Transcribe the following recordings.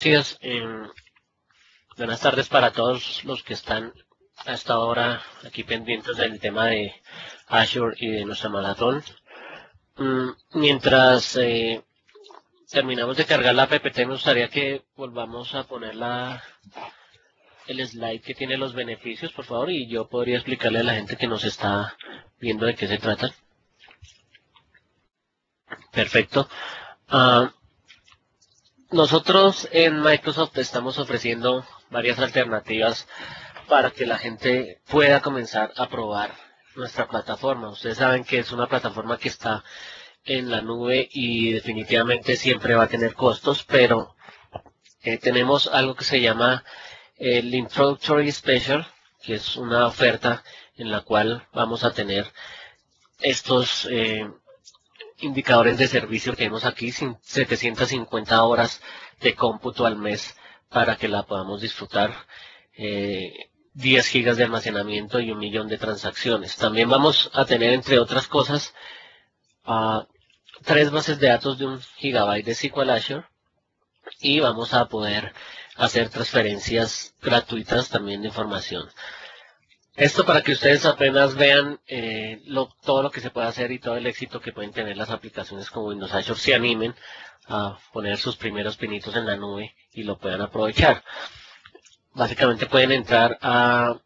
Gracias. Buenas tardes para todos los que están hasta ahora aquí pendientes del tema de Azure y de nuestra maratón. Mientras terminamos de cargar la PPT, me gustaría que volvamos a poner el slide que tiene los beneficios, por favor, y yo podría explicarle a la gente que nos está viendo de qué se trata. Perfecto. Nosotros en Microsoft estamos ofreciendo varias alternativas para que la gente pueda comenzar a probar nuestra plataforma. Ustedes saben que es una plataforma que está en la nube y definitivamente siempre va a tener costos, pero tenemos algo que se llama el Introductory Special, que es una oferta en la cual vamos a tener estos indicadores de servicio que vemos aquí, 750 horas de cómputo al mes para que la podamos disfrutar, 10 gigas de almacenamiento y 1 millón de transacciones. También vamos a tener, entre otras cosas, 3 bases de datos de 1 GB de SQL Azure y vamos a poder hacer transferencias gratuitas también de información. Esto para que ustedes apenas vean todo lo que se puede hacer y todo el éxito que pueden tener las aplicaciones como Windows Azure, se animen a poner sus primeros pinitos en la nube y lo puedan aprovechar. Básicamente pueden entrar a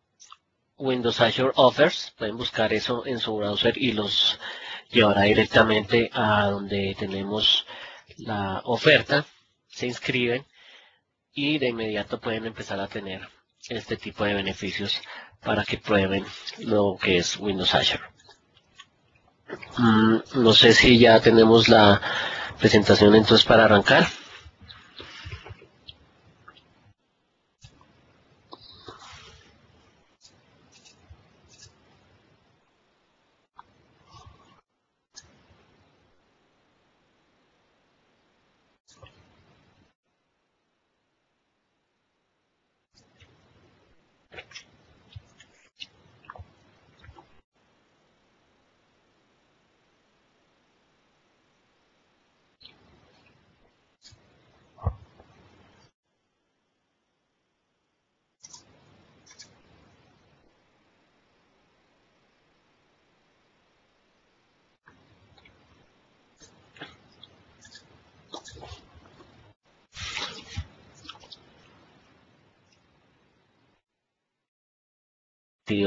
Windows Azure Offers, pueden buscar eso en su browser y los llevará directamente a donde tenemos la oferta, se inscriben y de inmediato pueden empezar a tener este tipo de beneficios para que prueben lo que es Windows Azure. No sé si ya tenemos la presentación entonces para arrancar.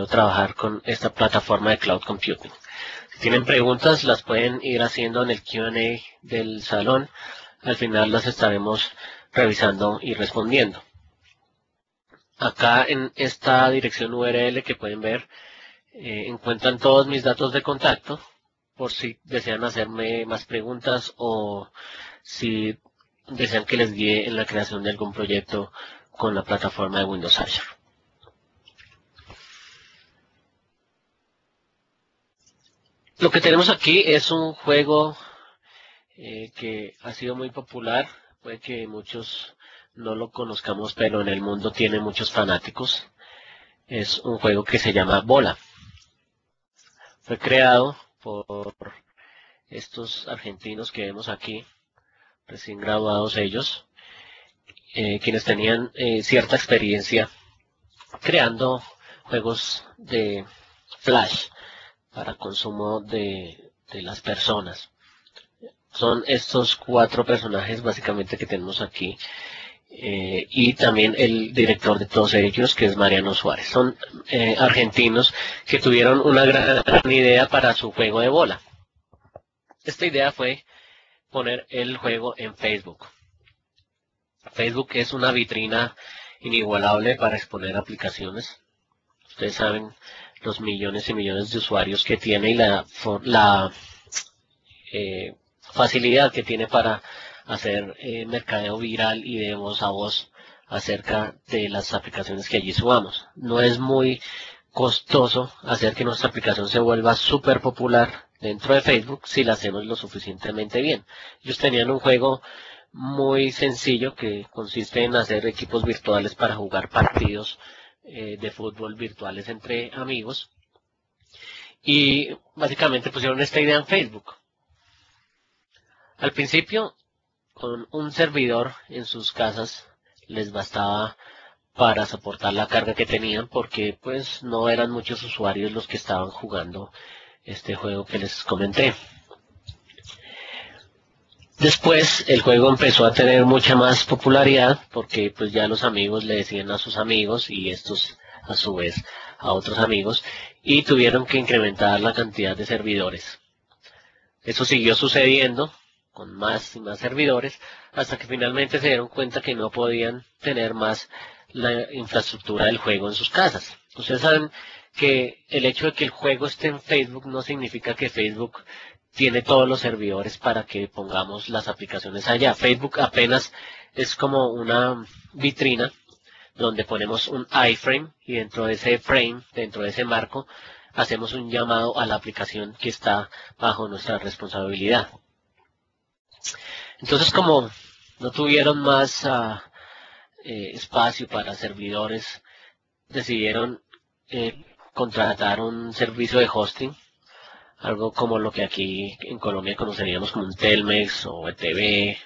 Trabajar con esta plataforma de Cloud Computing. Si tienen preguntas, las pueden ir haciendo en el Q&A del salón. Al final las estaremos revisando y respondiendo. Acá en esta dirección URL que pueden ver, encuentran todos mis datos de contacto por si desean hacerme más preguntas o si desean que les guíe en la creación de algún proyecto con la plataforma de Windows Azure. Lo que tenemos aquí es un juego que ha sido muy popular, puede que muchos no lo conozcamos, pero en el mundo tiene muchos fanáticos. Es un juego que se llama Bola. Fue creado por estos argentinos que vemos aquí, recién graduados ellos, quienes tenían cierta experiencia creando juegos de Flash para consumo de las personas. Son estos 4 personajes básicamente que tenemos aquí. Y también el director de todos ellos, que es Mariano Suárez. Son argentinos que tuvieron una gran idea para su juego de bola. Esta idea fue poner el juego en Facebook. Facebook es una vitrina inigualable para exponer aplicaciones. Ustedes saben los millones y millones de usuarios que tiene y la facilidad que tiene para hacer mercadeo viral y de voz a voz acerca de las aplicaciones que allí subamos. No es muy costoso hacer que nuestra aplicación se vuelva súper popular dentro de Facebook si la hacemos lo suficientemente bien. Ellos tenían un juego muy sencillo que consiste en hacer equipos virtuales para jugar partidos de fútbol virtuales entre amigos y básicamente pusieron esta idea en Facebook. Al principio, con un servidor en sus casas, les bastaba para soportar la carga que tenían, porque pues no eran muchos usuarios los que estaban jugando este juego que les comenté. Después el juego empezó a tener mucha más popularidad porque pues ya los amigos le decían a sus amigos y estos a su vez a otros amigos, y tuvieron que incrementar la cantidad de servidores. Eso siguió sucediendo con más y más servidores hasta que finalmente se dieron cuenta que no podían tener más la infraestructura del juego en sus casas. Ustedes saben que el hecho de que el juego esté en Facebook no significa que Facebook tiene todos los servidores para que pongamos las aplicaciones allá. Facebook apenas es como una vitrina donde ponemos un iframe y dentro de ese frame, dentro de ese marco, hacemos un llamado a la aplicación que está bajo nuestra responsabilidad. Entonces, como no tuvieron más espacio para servidores, decidieron contratar un servicio de hosting, algo como lo que aquí en Colombia conoceríamos como un Telmex o ETV,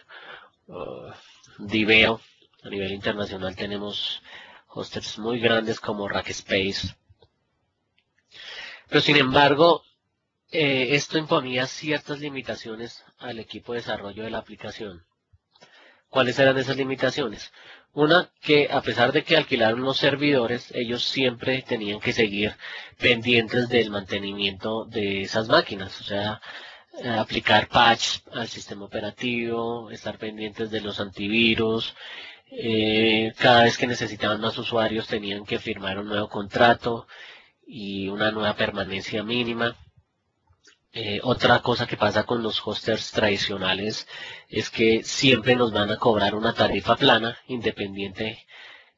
o Diveo. A nivel internacional tenemos hosters muy grandes como Rackspace. Pero sin embargo, esto imponía ciertas limitaciones al equipo de desarrollo de la aplicación. ¿Cuáles eran esas limitaciones? Una, que a pesar de que alquilaron los servidores, ellos siempre tenían que seguir pendientes del mantenimiento de esas máquinas, o sea, aplicar patch al sistema operativo, estar pendientes de los antivirus. Cada vez que necesitaban más usuarios tenían que firmar un nuevo contrato y una nueva permanencia mínima. Otra cosa que pasa con los hosters tradicionales es que siempre nos van a cobrar una tarifa plana independiente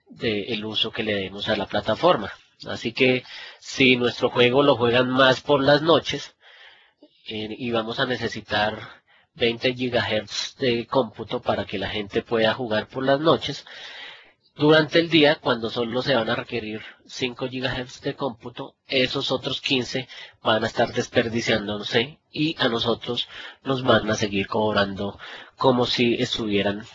del uso que le demos a la plataforma. Así que si nuestro juego lo juegan más por las noches y vamos a necesitar 20 GHz de cómputo para que la gente pueda jugar por las noches, durante el día, cuando solo se van a requerir 5 GHz de cómputo, esos otros 15 van a estar desperdiciándose y a nosotros nos van a seguir cobrando como si estuvieran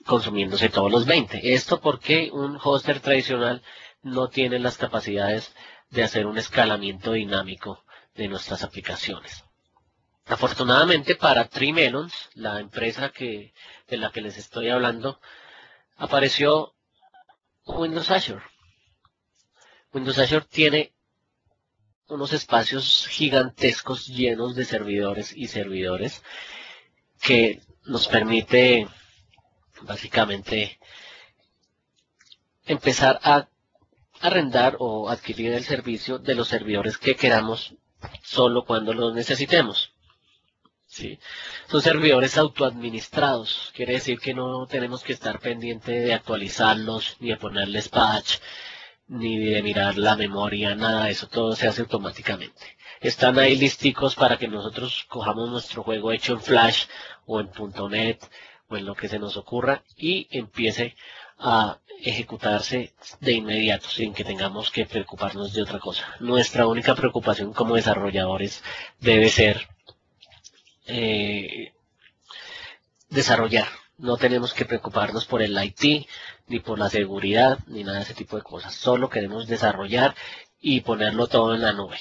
consumiéndose todos los 20. Esto porque un hoster tradicional no tiene las capacidades de hacer un escalamiento dinámico de nuestras aplicaciones. Afortunadamente para Treemelons, la empresa de la que les estoy hablando, apareció Windows Azure. Windows Azure tiene unos espacios gigantescos llenos de servidores y servidores que nos permite básicamente empezar a arrendar o adquirir el servicio de los servidores que queramos solo cuando los necesitemos. ¿Sí? Son servidores autoadministrados, quiere decir que no tenemos que estar pendiente de actualizarlos, ni de ponerles patch, ni de mirar la memoria, nada de eso, todo se hace automáticamente. Están ahí listicos para que nosotros cojamos nuestro juego hecho en Flash o en .NET o en lo que se nos ocurra y empiece a ejecutarse de inmediato sin que tengamos que preocuparnos de otra cosa. Nuestra única preocupación como desarrolladores debe ser desarrollar. No tenemos que preocuparnos por el IT, ni por la seguridad, ni nada de ese tipo de cosas. Solo queremos desarrollar y ponerlo todo en la nube.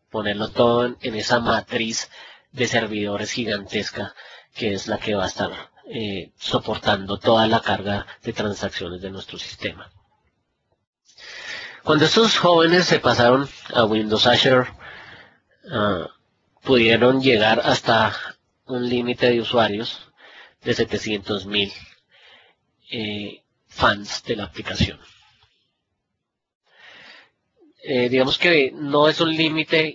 Ponerlo todo en esa matriz de servidores gigantesca que es la que va a estar soportando toda la carga de transacciones de nuestro sistema. Cuando estos jóvenes se pasaron a Windows Azure, pudieron llegar hasta un límite de usuarios de 700,000 fans de la aplicación. Digamos que no es un límite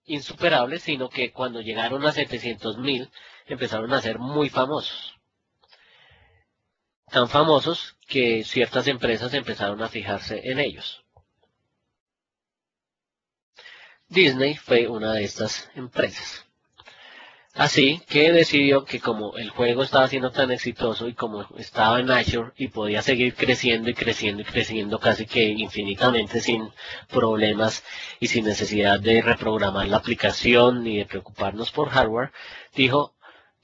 insuperable, sino que cuando llegaron a 700,000 empezaron a ser muy famosos. Tan famosos que ciertas empresas empezaron a fijarse en ellos. Disney fue una de estas empresas. Así que decidió que como el juego estaba siendo tan exitoso y como estaba en Azure y podía seguir creciendo y creciendo y creciendo casi que infinitamente sin problemas y sin necesidad de reprogramar la aplicación ni de preocuparnos por hardware, dijo,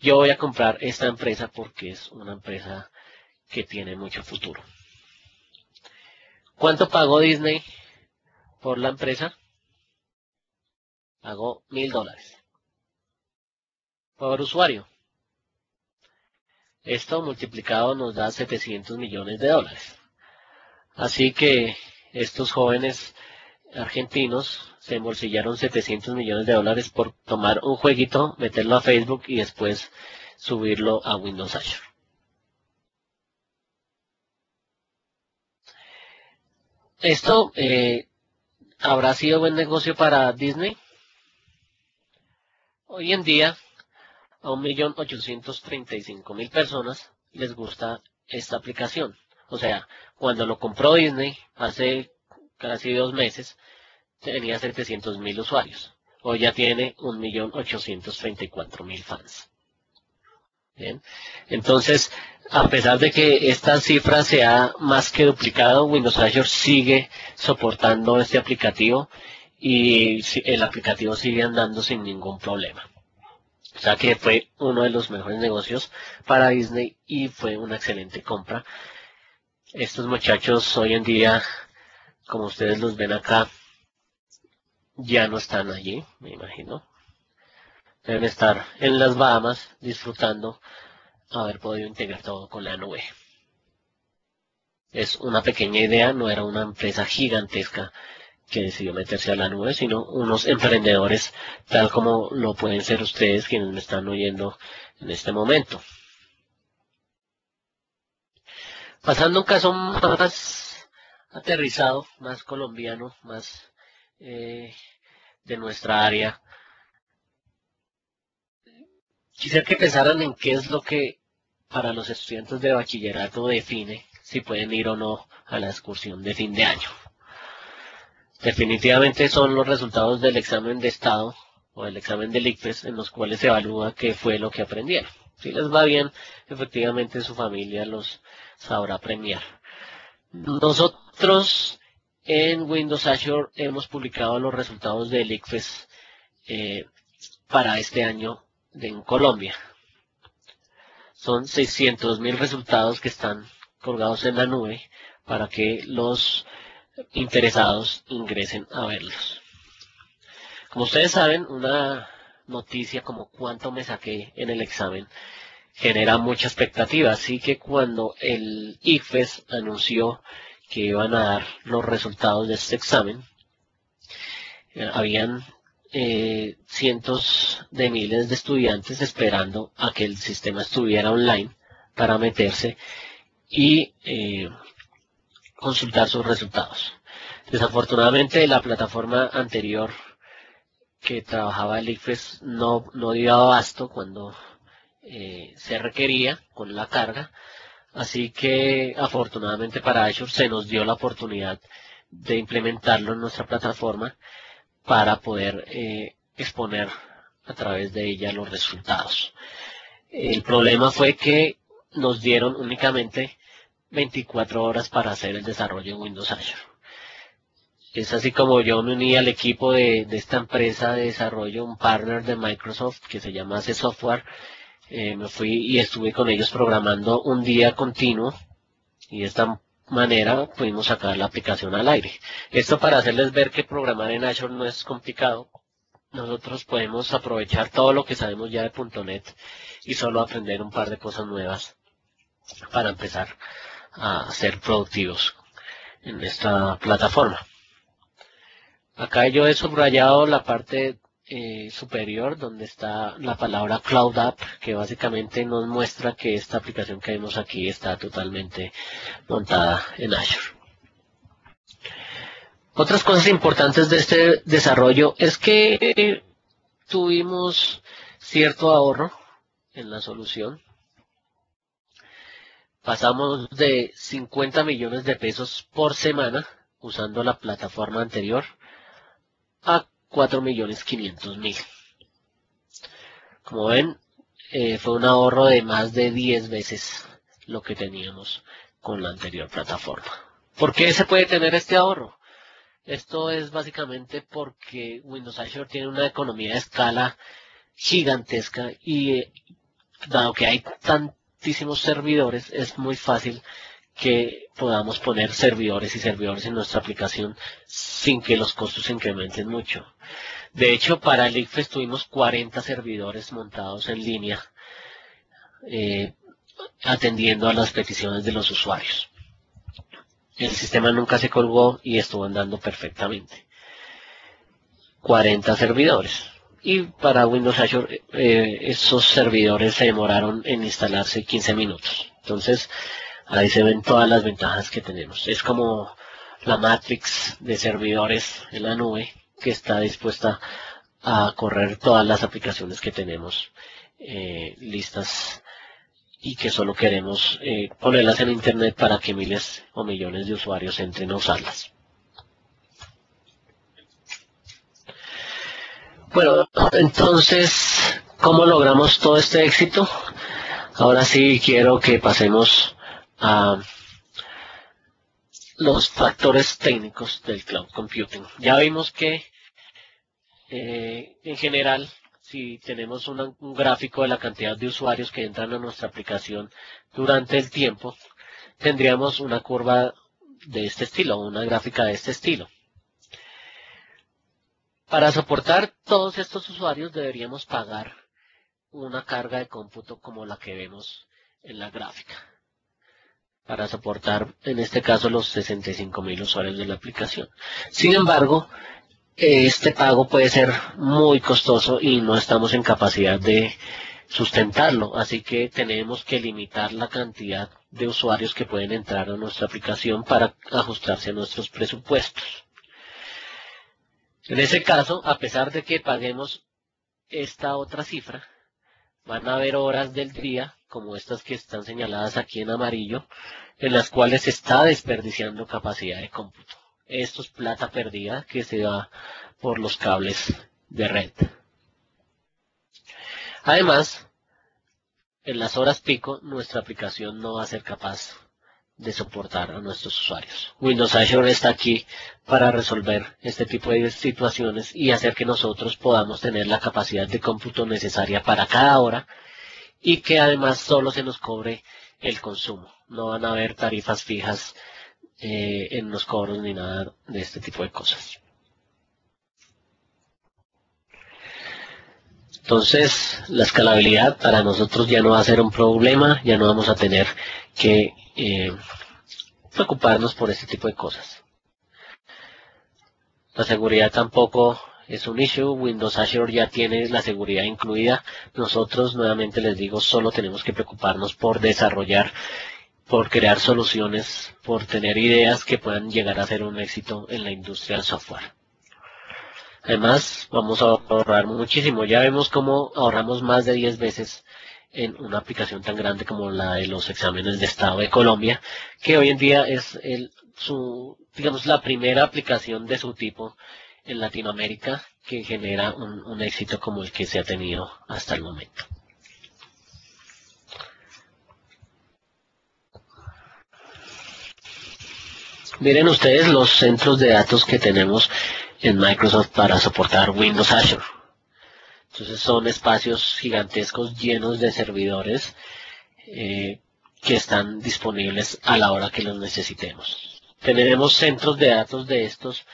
yo voy a comprar esta empresa porque es una empresa que tiene mucho futuro. ¿Cuánto pagó Disney por la empresa? Pagó $1.000 por usuario. Esto multiplicado nos da $700 millones. Así que estos jóvenes argentinos se embolsillaron $700 millones por tomar un jueguito, meterlo a Facebook y después subirlo a Windows Azure. Esto habrá sido buen negocio para Disney. Hoy en día a 1.835.000 personas les gusta esta aplicación. O sea, cuando lo compró Disney hace casi 2 meses, tenía 700.000 usuarios. Hoy ya tiene 1.834.000 fans. Bien. Entonces, a pesar de que esta cifra se ha más que duplicado, Windows Azure sigue soportando este aplicativo y el aplicativo sigue andando sin ningún problema. O sea que fue uno de los mejores negocios para Disney y fue una excelente compra. Estos muchachos hoy en día, como ustedes los ven acá, ya no están allí, me imagino. Deben estar en las Bahamas disfrutando haber podido integrar todo con la nube. Es una pequeña idea, no era una empresa gigantesca que decidió meterse a la nube, sino unos emprendedores tal como lo pueden ser ustedes quienes me están oyendo en este momento. Pasando a un caso más aterrizado, más colombiano, más de nuestra área, quisiera que pensaran en qué es lo que para los estudiantes de bachillerato define si pueden ir o no a la excursión de fin de año. Definitivamente son los resultados del examen de estado o del examen del ICFES en los cuales se evalúa qué fue lo que aprendieron. Si les va bien, efectivamente su familia los sabrá premiar. Nosotros en Windows Azure hemos publicado los resultados del ICFES para este año en Colombia. Son 600.000 resultados que están colgados en la nube para que los interesados ingresen a verlos. Como ustedes saben, una noticia como cuánto me saqué en el examen genera mucha expectativa, así que cuando el ICFES anunció que iban a dar los resultados de este examen, habían cientos de miles de estudiantes esperando a que el sistema estuviera online para meterse y consultar sus resultados. Desafortunadamente la plataforma anterior que trabajaba el ICFES no dio abasto cuando se requería con la carga, así que afortunadamente para Azure se nos dio la oportunidad de implementarlo en nuestra plataforma para poder exponer a través de ella los resultados. El problema fue que nos dieron únicamente 24 horas para hacer el desarrollo en Windows Azure. Es así como yo me uní al equipo de esta empresa de desarrollo, un partner de Microsoft que se llama AC Software. Me fui y estuve con ellos programando un día continuo y de esta manera pudimos sacar la aplicación al aire. Esto para hacerles ver que programar en Azure no es complicado. Nosotros podemos aprovechar todo lo que sabemos ya de .NET y solo aprender un par de cosas nuevas para empezar a ser productivos en esta plataforma. Acá yo he subrayado la parte superior donde está la palabra Cloud App, que básicamente nos muestra que esta aplicación que vemos aquí está totalmente montada en Azure. Otras cosas importantes de este desarrollo es que tuvimos cierto ahorro en la solución. Pasamos de 50 millones de pesos por semana usando la plataforma anterior a 4.500.000. Como ven, fue un ahorro de más de 10 veces lo que teníamos con la anterior plataforma. ¿Por qué se puede tener este ahorro? Esto es básicamente porque Windows Azure tiene una economía de escala gigantesca y dado que hay tantísimos servidores, es muy fácil que podamos poner servidores y servidores en nuestra aplicación sin que los costos se incrementen mucho. De hecho, para el ICFES tuvimos 40 servidores montados en línea atendiendo a las peticiones de los usuarios. El sistema nunca se colgó y estuvo andando perfectamente. 40 servidores. Y para Windows Azure esos servidores se demoraron en instalarse 15 minutos. Entonces, ahí se ven todas las ventajas que tenemos. Es como la matrix de servidores en la nube que está dispuesta a correr todas las aplicaciones que tenemos listas y que solo queremos ponerlas en internet para que miles o millones de usuarios entren a usarlas. Bueno, entonces, ¿cómo logramos todo este éxito? Ahora sí quiero que pasemos a los factores técnicos del cloud computing. Ya vimos que en general, si tenemos un gráfico de la cantidad de usuarios que entran a nuestra aplicación durante el tiempo, tendríamos una curva de este estilo, una gráfica de este estilo. Para soportar todos estos usuarios deberíamos pagar una carga de cómputo como la que vemos en la gráfica, para soportar en este caso los 65,000 usuarios de la aplicación. Sin embargo, este pago puede ser muy costoso y no estamos en capacidad de sustentarlo, así que tenemos que limitar la cantidad de usuarios que pueden entrar a nuestra aplicación para ajustarse a nuestros presupuestos. En ese caso, a pesar de que paguemos esta otra cifra, van a haber horas del día, como estas que están señaladas aquí en amarillo, en las cuales se está desperdiciando capacidad de cómputo. Esto es plata perdida que se da por los cables de red. Además, en las horas pico, nuestra aplicación no va a ser capaz de soportar a nuestros usuarios. Windows Azure está aquí para resolver este tipo de situaciones y hacer que nosotros podamos tener la capacidad de cómputo necesaria para cada hora y que además solo se nos cobre el consumo. No van a haber tarifas fijas en los cobros ni nada de este tipo de cosas. Entonces, la escalabilidad para nosotros ya no va a ser un problema, ya no vamos a tener que preocuparnos por este tipo de cosas. La seguridad tampoco es un issue. Windows Azure ya tiene la seguridad incluida. Nosotros, nuevamente les digo, solo tenemos que preocuparnos por desarrollar, por crear soluciones, por tener ideas que puedan llegar a ser un éxito en la industria del software. Además, vamos a ahorrar muchísimo. Ya vemos cómo ahorramos más de 10 veces en una aplicación tan grande como la de los exámenes de Estado de Colombia, que hoy en día es digamos, la primera aplicación de su tipo en Latinoamérica que genera un éxito como el que se ha tenido hasta el momento. Miren ustedes los centros de datos que tenemos en Microsoft para soportar Windows Azure. Entonces son espacios gigantescos llenos de servidores que están disponibles a la hora que los necesitemos. Tenemos centros de datos de estos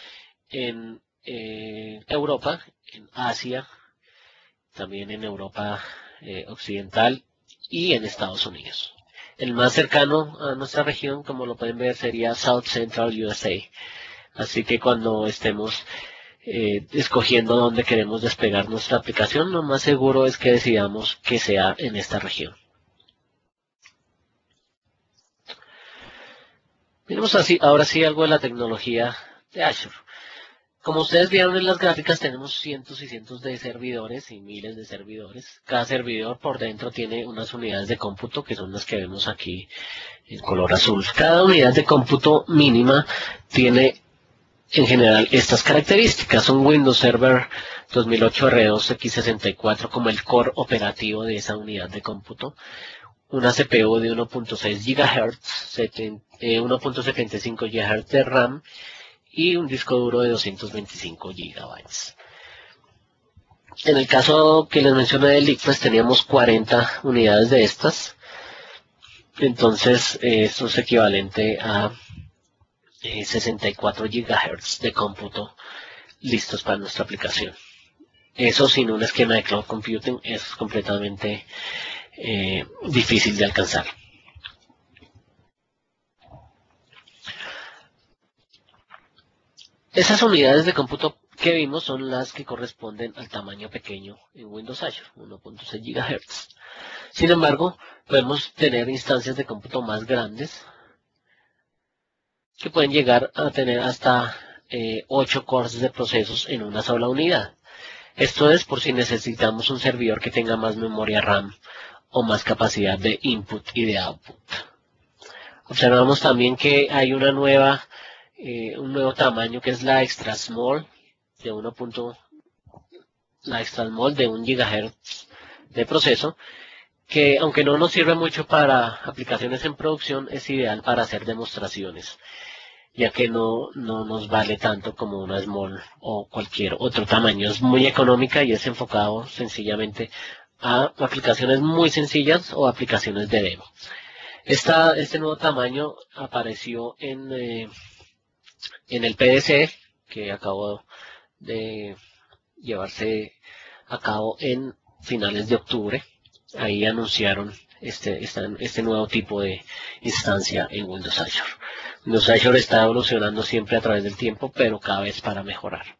en Europa, en Asia, también en Europa occidental y en Estados Unidos. El más cercano a nuestra región, como lo pueden ver, sería South Central USA. Así que cuando estemos escogiendo dónde queremos despegar nuestra aplicación, lo más seguro es que decidamos que sea en esta región. Miremos así, ahora sí algo de la tecnología de Azure. Como ustedes vieron en las gráficas, tenemos cientos y cientos de servidores y miles de servidores. Cada servidor por dentro tiene unas unidades de cómputo, que son las que vemos aquí en color azul. Cada unidad de cómputo mínima tiene en general estas características. Un Windows Server 2008 R2 X64 como el core operativo de esa unidad de cómputo. Una CPU de 1.6 GHz, 1.75 GHz de RAM y un disco duro de 225 GB. En el caso que les mencioné del ICFES teníamos 40 unidades de estas. Entonces, esto es equivalente a 64 GHz de cómputo listos para nuestra aplicación. Eso sin un esquema de cloud computing es completamente difícil de alcanzar. Esas unidades de cómputo que vimos son las que corresponden al tamaño pequeño en Windows Azure, 1.6 GHz. Sin embargo, podemos tener instancias de cómputo más grandes que pueden llegar a tener hasta 8 cores de procesos en una sola unidad. Esto es por si necesitamos un servidor que tenga más memoria RAM o más capacidad de input y de output. Observamos también que hay un nuevo tamaño que es la extra small de 1. La extra small de 1 GHz de proceso, que aunque no nos sirve mucho para aplicaciones en producción, es ideal para hacer demostraciones, ya que no nos vale tanto como una small o cualquier otro tamaño. Es muy económica y es enfocado sencillamente a aplicaciones muy sencillas o aplicaciones de demo. Este nuevo tamaño apareció en el PDC que acabó de llevarse a cabo en finales de octubre. Ahí anunciaron este nuevo tipo de instancia en Windows Azure. Windows Azure está evolucionando siempre a través del tiempo, pero cada vez para mejorar.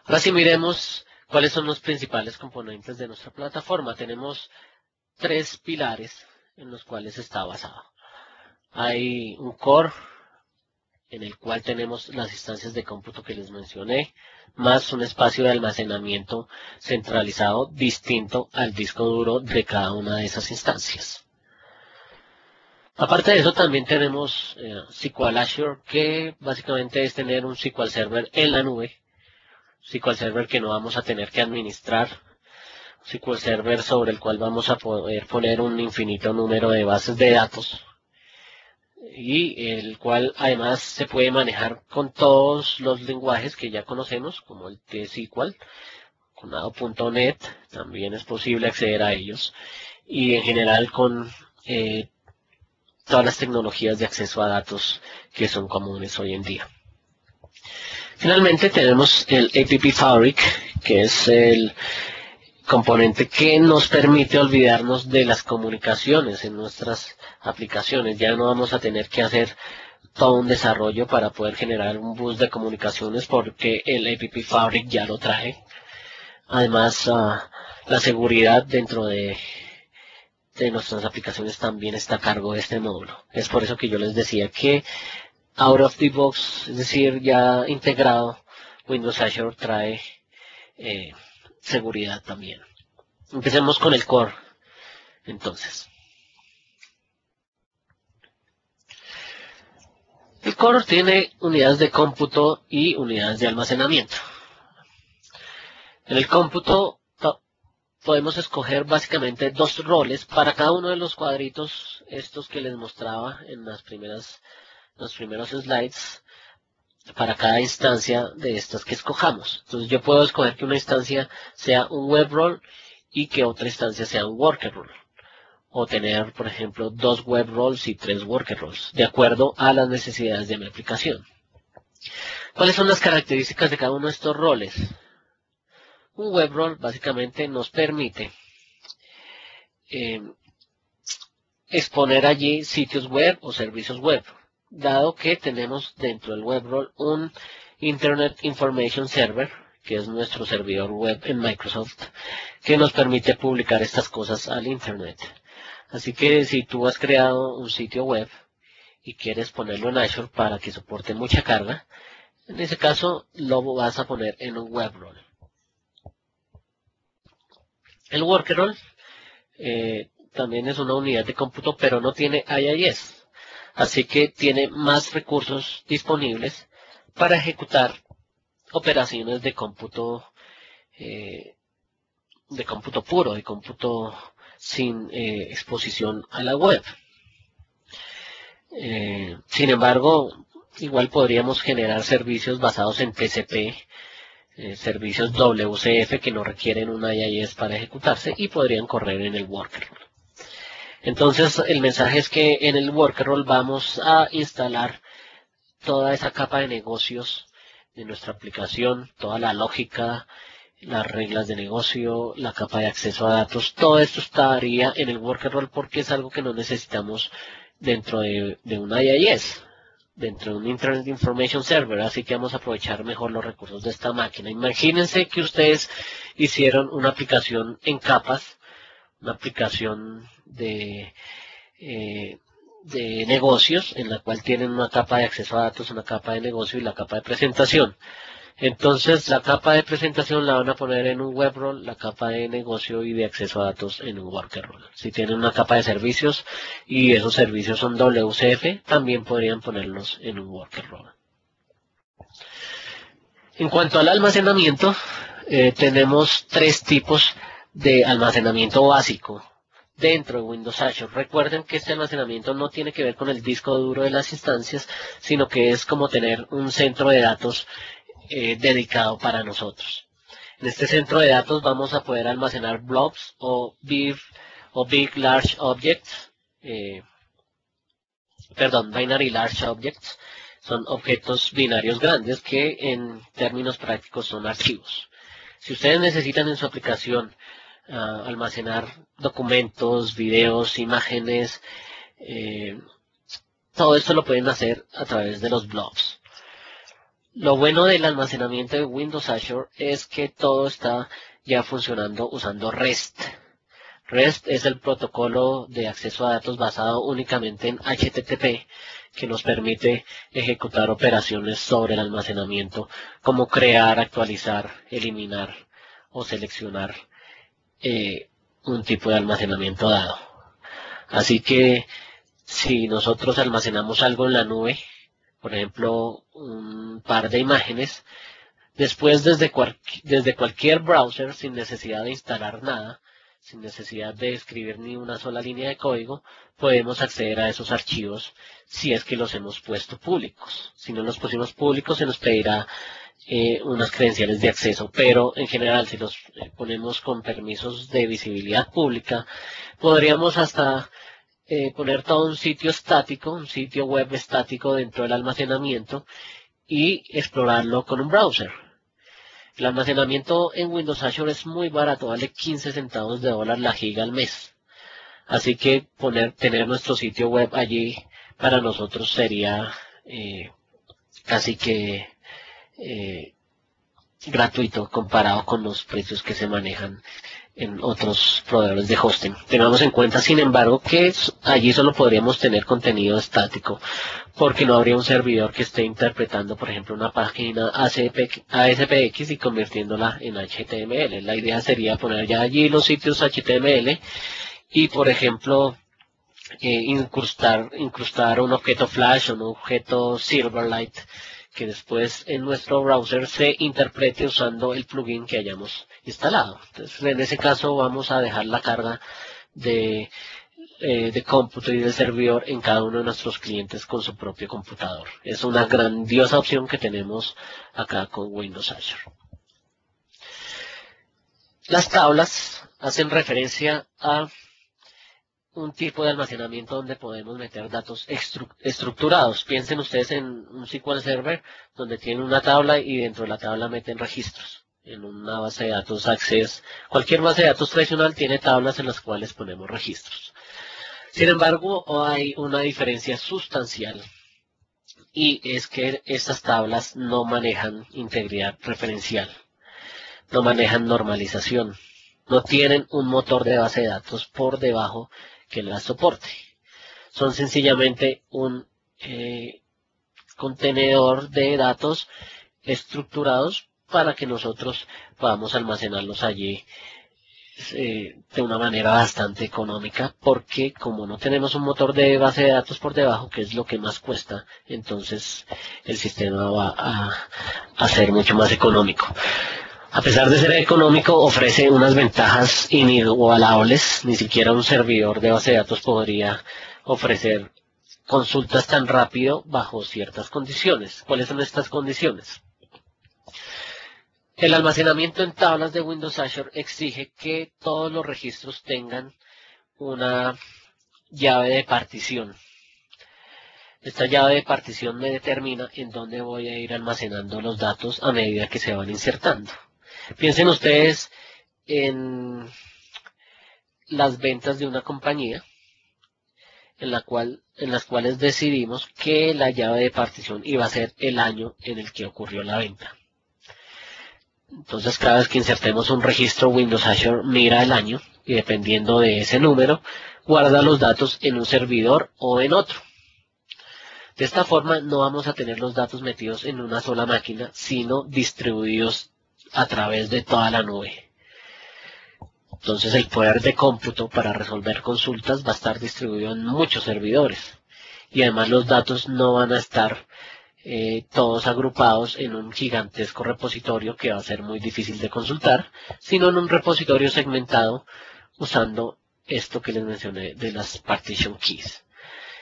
Ahora sí miremos cuáles son los principales componentes de nuestra plataforma. Tenemos 3 pilares en los cuales está basado. Hay un core en el cual tenemos las instancias de cómputo que les mencioné, más un espacio de almacenamiento centralizado distinto al disco duro de cada una de esas instancias. Aparte de eso, también tenemos SQL Azure, que básicamente es tener un SQL Server en la nube, SQL Server que no vamos a tener que administrar, SQL Server sobre el cual vamos a poder poner un infinito número de bases de datos, y el cual además se puede manejar con todos los lenguajes que ya conocemos, como el T-SQL, con ADO.NET, también es posible acceder a ellos, y en general con todas las tecnologías de acceso a datos que son comunes hoy en día. Finalmente tenemos el App Fabric, que es el componente que nos permite olvidarnos de las comunicaciones en nuestras aplicaciones. Ya no vamos a tener que hacer todo un desarrollo para poder generar un bus de comunicaciones porque el App Fabric ya lo trae. Además, la seguridad dentro de nuestras aplicaciones también está a cargo de este módulo. Es por eso que yo les decía que out of the box, es decir, ya integrado, Windows Azure trae seguridad también. Empecemos con el core, entonces. El core tiene unidades de cómputo y unidades de almacenamiento. En el cómputo podemos escoger básicamente 2 roles para cada uno de los cuadritos, estos que les mostraba en los primeros slides, para cada instancia de estas que escojamos. Entonces yo puedo escoger que una instancia sea un web role y que otra instancia sea un worker role. O tener, por ejemplo, 2 web roles y 3 worker roles, de acuerdo a las necesidades de mi aplicación. ¿Cuáles son las características de cada uno de estos roles? Un web role básicamente nos permite exponer allí sitios web o servicios web, dado que tenemos dentro del web role un Internet Information Server, que es nuestro servidor web en Microsoft, que nos permite publicar estas cosas al Internet. Así que si tú has creado un sitio web y quieres ponerlo en Azure para que soporte mucha carga, en ese caso lo vas a poner en un web role. El worker role también es una unidad de cómputo, pero no tiene IIS. Así que tiene más recursos disponibles para ejecutar operaciones de cómputo puro, de cómputo sin exposición a la web. Sin embargo, igual podríamos generar servicios basados en TCP, servicios WCF que no requieren un IIS para ejecutarse y podrían correr en el worker. Entonces el mensaje es que en el worker role vamos a instalar toda esa capa de negocios de nuestra aplicación, toda la lógica, las reglas de negocio, la capa de acceso a datos, todo esto estaría en el worker role porque es algo que no necesitamos dentro de un IIS, dentro de un Internet Information Server, así que vamos a aprovechar mejor los recursos de esta máquina. Imagínense que ustedes hicieron una aplicación en capas, una aplicación de negocios, en la cual tienen una capa de acceso a datos, una capa de negocio y la capa de presentación. Entonces, la capa de presentación la van a poner en un web role, la capa de negocio y de acceso a datos en un worker role. Si tienen una capa de servicios y esos servicios son WCF, también podrían ponerlos en un worker role. En cuanto al almacenamiento, tenemos tres tipos de almacenamiento básico dentro de Windows Azure. Recuerden que este almacenamiento no tiene que ver con el disco duro de las instancias, sino que es como tener un centro de datos dedicado para nosotros. En este centro de datos vamos a poder almacenar blobs o big large objects, binary large objects. Son objetos binarios grandes que en términos prácticos son archivos. Si ustedes necesitan en su aplicación almacenar documentos, videos, imágenes, todo esto lo pueden hacer a través de los blobs. Lo bueno del almacenamiento de Windows Azure es que todo está ya funcionando usando REST. REST es el protocolo de acceso a datos basado únicamente en HTTP que nos permite ejecutar operaciones sobre el almacenamiento, como crear, actualizar, eliminar o seleccionar un tipo de almacenamiento dado. Así que si nosotros almacenamos algo en la nube, por ejemplo, un par de imágenes, después desde cualquier browser, sin necesidad de instalar nada, sin necesidad de escribir ni una sola línea de código, podemos acceder a esos archivos si es que los hemos puesto públicos. Si no los pusimos públicos, se nos pedirá unas credenciales de acceso, pero en general, si los ponemos con permisos de visibilidad pública, podríamos hasta poner todo un sitio estático, un sitio web estático dentro del almacenamiento y explorarlo con un browser. El almacenamiento en Windows Azure es muy barato, vale 15 centavos de dólar la giga al mes. Así que tener nuestro sitio web allí para nosotros sería casi que gratuito comparado con los precios que se manejan en otros proveedores de hosting. Tengamos en cuenta, sin embargo, que allí solo podríamos tener contenido estático, porque no habría un servidor que esté interpretando, por ejemplo, una página ASPX y convirtiéndola en HTML. La idea sería poner ya allí los sitios HTML y, por ejemplo, incrustar un objeto Flash o un objeto Silverlight que después en nuestro browser se interprete usando el plugin que hayamos instalado. Entonces, en ese caso vamos a dejar la carga de cómputo y de servidor en cada uno de nuestros clientes con su propio computador. Es una grandiosa opción que tenemos acá con Windows Azure. Las tablas hacen referencia a un tipo de almacenamiento donde podemos meter datos estructurados. Piensen ustedes en un SQL Server donde tienen una tabla y dentro de la tabla meten registros. En una base de datos Access, cualquier base de datos tradicional tiene tablas en las cuales ponemos registros. Sin embargo, hay una diferencia sustancial y es que estas tablas no manejan integridad referencial, no manejan normalización, no tienen un motor de base de datos por debajo que las soporte. Son sencillamente un contenedor de datos estructurados para que nosotros podamos almacenarlos allí de una manera bastante económica, porque como no tenemos un motor de base de datos por debajo, que es lo que más cuesta, entonces el sistema va a ser mucho más económico. A pesar de ser económico, ofrece unas ventajas inigualables. Ni siquiera un servidor de base de datos podría ofrecer consultas tan rápido bajo ciertas condiciones. ¿Cuáles son estas condiciones? El almacenamiento en tablas de Windows Azure exige que todos los registros tengan una llave de partición. Esta llave de partición me determina en dónde voy a ir almacenando los datos a medida que se van insertando. Piensen ustedes en las ventas de una compañía en las cuales decidimos que la llave de partición iba a ser el año en el que ocurrió la venta. Entonces, cada vez que insertemos un registro, Windows Azure mira el año y dependiendo de ese número, guarda los datos en un servidor o en otro. De esta forma, no vamos a tener los datos metidos en una sola máquina, sino distribuidos a través de toda la nube. Entonces, el poder de cómputo para resolver consultas va a estar distribuido en muchos servidores. Y además, los datos no van a estar todos agrupados en un gigantesco repositorio que va a ser muy difícil de consultar, sino en un repositorio segmentado usando esto que les mencioné de las partition keys.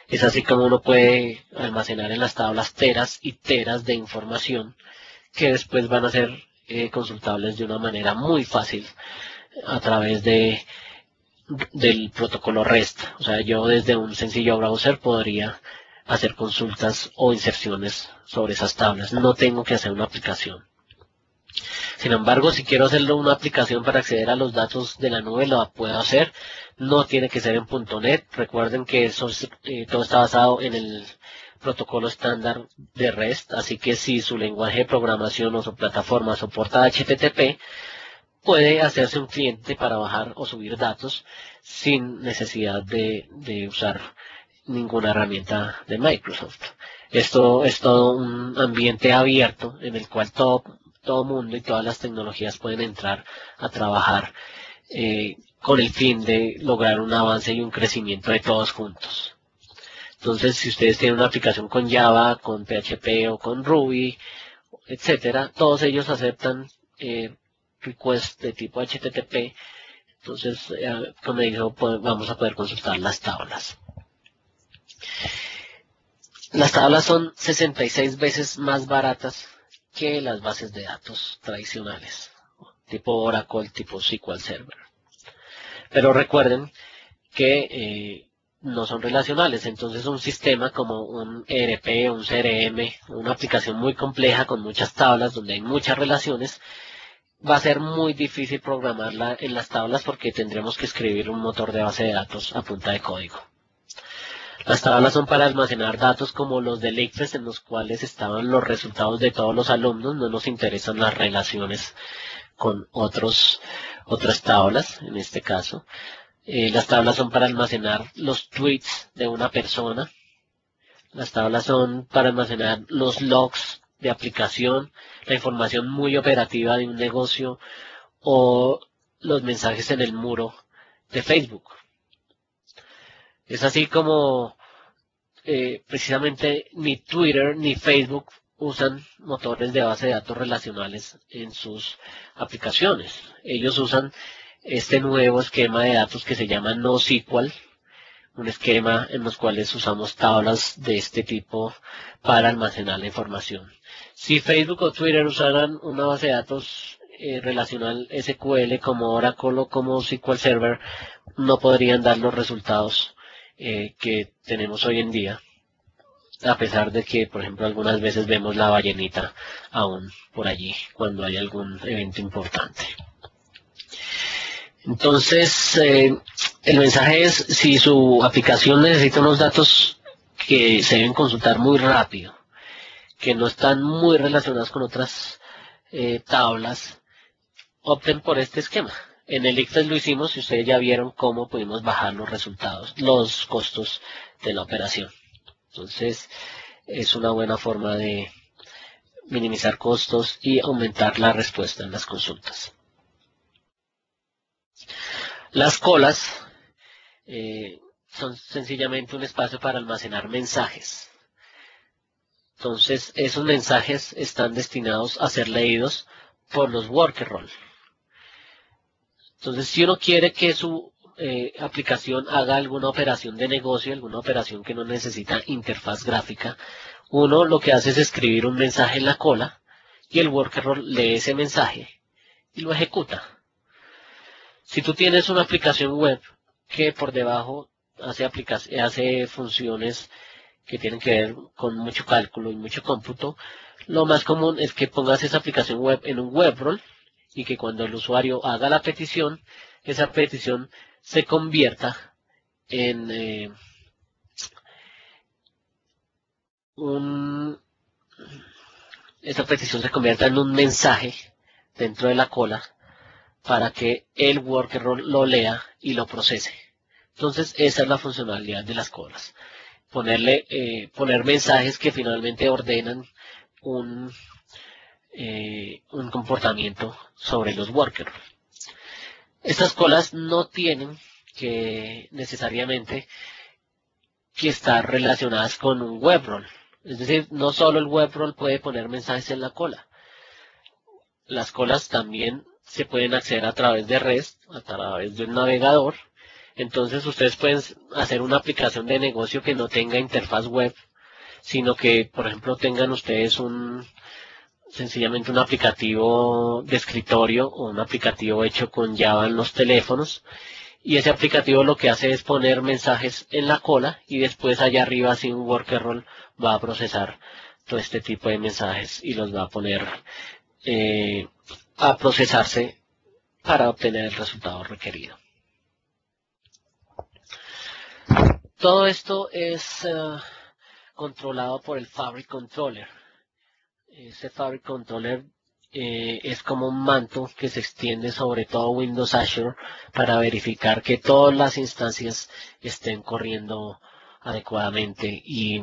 Es así como uno puede almacenar en las tablas teras y teras de información que después van a ser consultables de una manera muy fácil a través del protocolo REST. O sea, yo desde un sencillo browser podría hacer consultas o inserciones sobre esas tablas. No tengo que hacer una aplicación. Sin embargo, si quiero hacerlo una aplicación para acceder a los datos de la nube, lo puedo hacer. No tiene que ser en .NET. Recuerden que todo está basado en el protocolo estándar de REST. Así que si su lenguaje de programación o su plataforma soporta HTTP, puede hacerse un cliente para bajar o subir datos sin necesidad de usar ninguna herramienta de Microsoft. Esto es todo un ambiente abierto en el cual todo mundo y todas las tecnologías pueden entrar a trabajar con el fin de lograr un avance y un crecimiento de todos juntos. Entonces, si ustedes tienen una aplicación con Java, con PHP o con Ruby, etcétera, todos ellos aceptan requests de tipo HTTP. Entonces, como dijo, vamos a poder consultar las tablas. Las tablas son 66 veces más baratas que las bases de datos tradicionales, tipo Oracle, tipo SQL Server. Pero recuerden que no son relacionales, entonces un sistema como un ERP, un CRM, una aplicación muy compleja con muchas tablas donde hay muchas relaciones, va a ser muy difícil programarla en las tablas porque tendremos que escribir un motor de base de datos a punta de código. Las tablas son para almacenar datos como los del ICFES en los cuales estaban los resultados de todos los alumnos. No nos interesan las relaciones con otras tablas, en este caso. Las tablas son para almacenar los tweets de una persona. Las tablas son para almacenar los logs de aplicación, la información muy operativa de un negocio o los mensajes en el muro de Facebook. Es así como precisamente ni Twitter ni Facebook usan motores de base de datos relacionales en sus aplicaciones. Ellos usan este nuevo esquema de datos que se llama NoSQL, un esquema en los cuales usamos tablas de este tipo para almacenar la información. Si Facebook o Twitter usaran una base de datos relacional SQL como Oracle o como SQL Server, no podrían dar los resultados que tenemos hoy en día, a pesar de que, por ejemplo, algunas veces vemos la ballenita aún por allí cuando hay algún evento importante. Entonces, el mensaje es, si su aplicación necesita unos datos que se deben consultar muy rápido, que no están muy relacionados con otras tablas, opten por este esquema. En el ICFES lo hicimos y ustedes ya vieron cómo pudimos bajar los resultados, los costos de la operación. Entonces, es una buena forma de minimizar costos y aumentar la respuesta en las consultas. Las colas son sencillamente un espacio para almacenar mensajes. Entonces, esos mensajes están destinados a ser leídos por los worker role. Entonces, si uno quiere que su aplicación haga alguna operación de negocio, alguna operación que no necesita interfaz gráfica, uno lo que hace es escribir un mensaje en la cola y el worker role lee ese mensaje y lo ejecuta. Si tú tienes una aplicación web que por debajo hace funciones que tienen que ver con mucho cálculo y mucho cómputo, lo más común es que pongas esa aplicación web en un web role y que cuando el usuario haga la petición, esa petición se convierta en un esa petición se convierta en un mensaje dentro de la cola para que el worker lo lea y lo procese. Entonces, esa es la funcionalidad de las colas. Poner mensajes que finalmente ordenan un, un comportamiento sobre los workers. Estas colas no tienen que necesariamente que estar relacionadas con un web role. Es decir, no solo el web role puede poner mensajes en la cola. Las colas también se pueden acceder a través de REST, a través de un navegador. Entonces ustedes pueden hacer una aplicación de negocio que no tenga interfaz web, sino que, por ejemplo, tengan ustedes sencillamente un aplicativo de escritorio o un aplicativo hecho con Java en los teléfonos. Y ese aplicativo lo que hace es poner mensajes en la cola y después allá arriba, si un worker role va a procesar todo este tipo de mensajes y los va a poner a procesarse para obtener el resultado requerido. Todo esto es controlado por el Fabric Controller. Este Fabric Controller es como un manto que se extiende sobre todo Windows Azure para verificar que todas las instancias estén corriendo adecuadamente y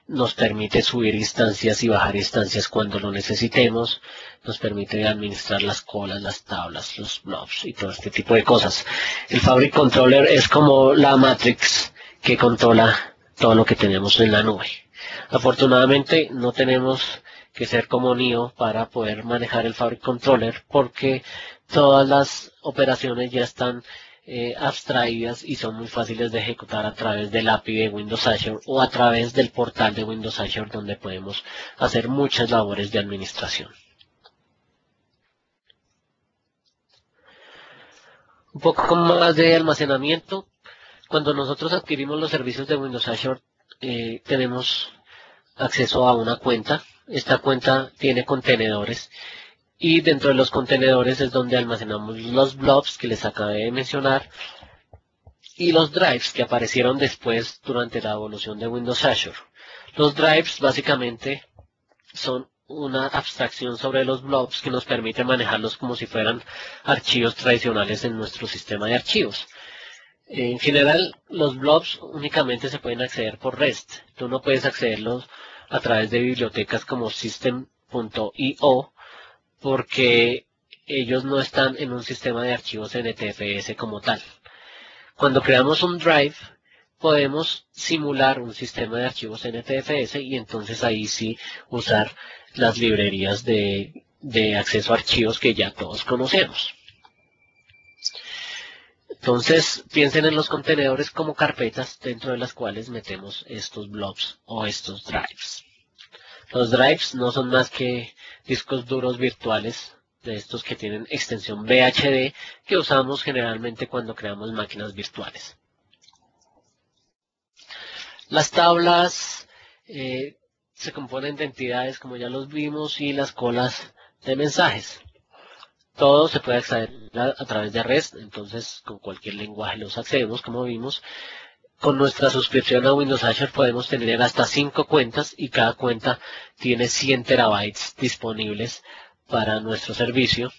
nos permite subir instancias y bajar instancias cuando lo necesitemos, nos permite administrar las colas, las tablas, los blobs y todo este tipo de cosas. El Fabric Controller es como la Matrix que controla todo lo que tenemos en la nube. Afortunadamente no tenemos que ser como NIO para poder manejar el Fabric Controller porque todas las operaciones ya están abstraídas y son muy fáciles de ejecutar a través del API de Windows Azure o a través del portal de Windows Azure donde podemos hacer muchas labores de administración. Un poco más de almacenamiento. Cuando nosotros adquirimos los servicios de Windows Azure tenemos acceso a una cuenta. Esta cuenta tiene contenedores y dentro de los contenedores es donde almacenamos los blobs que les acabé de mencionar y los drives que aparecieron después durante la evolución de Windows Azure. Los drives básicamente son una abstracción sobre los blobs que nos permite manejarlos como si fueran archivos tradicionales en nuestro sistema de archivos. En general, los blobs únicamente se pueden acceder por REST. Tú no puedes accederlos a través de bibliotecas como system.io porque ellos no están en un sistema de archivos NTFS como tal. Cuando creamos un drive, podemos simular un sistema de archivos NTFS y entonces ahí sí usar las librerías de acceso a archivos que ya todos conocemos. Entonces, piensen en los contenedores como carpetas dentro de las cuales metemos estos blobs o estos drives. Los drives no son más que discos duros virtuales de estos que tienen extensión VHD que usamos generalmente cuando creamos máquinas virtuales. Las tablas se componen de entidades como ya los vimos y las colas de mensajes. Todo se puede acceder a través de REST, entonces con cualquier lenguaje los accedemos, como vimos. Con nuestra suscripción a Windows Azure podemos tener hasta 5 cuentas y cada cuenta tiene 100 terabytes disponibles para nuestro servicio.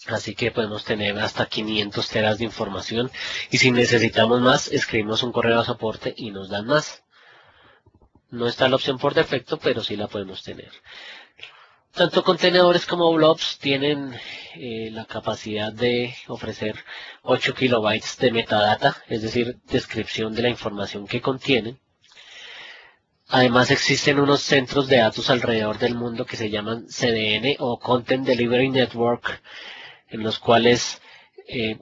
Así que podemos tener hasta 500 teras de información y si necesitamos más, escribimos un correo a soporte y nos dan más. No está la opción por defecto, pero sí la podemos tener. Tanto contenedores como blobs tienen la capacidad de ofrecer 8 kilobytes de metadata, es decir, descripción de la información que contienen. Además existen unos centros de datos alrededor del mundo que se llaman CDN o Content Delivery Network, en los cuales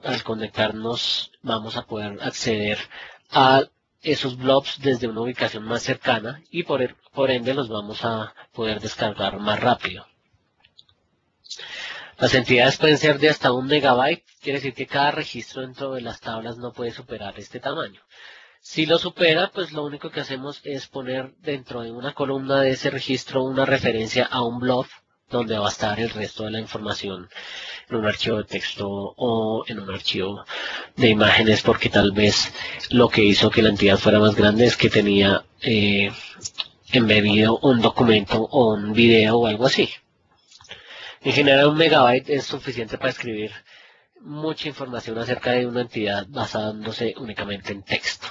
al conectarnos vamos a poder acceder a esos blobs desde una ubicación más cercana y por ende los vamos a poder descargar más rápido. Las entidades pueden ser de hasta 1 MB, quiere decir que cada registro dentro de las tablas no puede superar este tamaño. Si lo supera, pues lo único que hacemos es poner dentro de una columna de ese registro una referencia a un blob donde va a estar el resto de la información en un archivo de texto o en un archivo de imágenes, porque tal vez lo que hizo que la entidad fuera más grande es que tenía embebido un documento o un video o algo así. En general 1 MB es suficiente para escribir mucha información acerca de una entidad basándose únicamente en texto.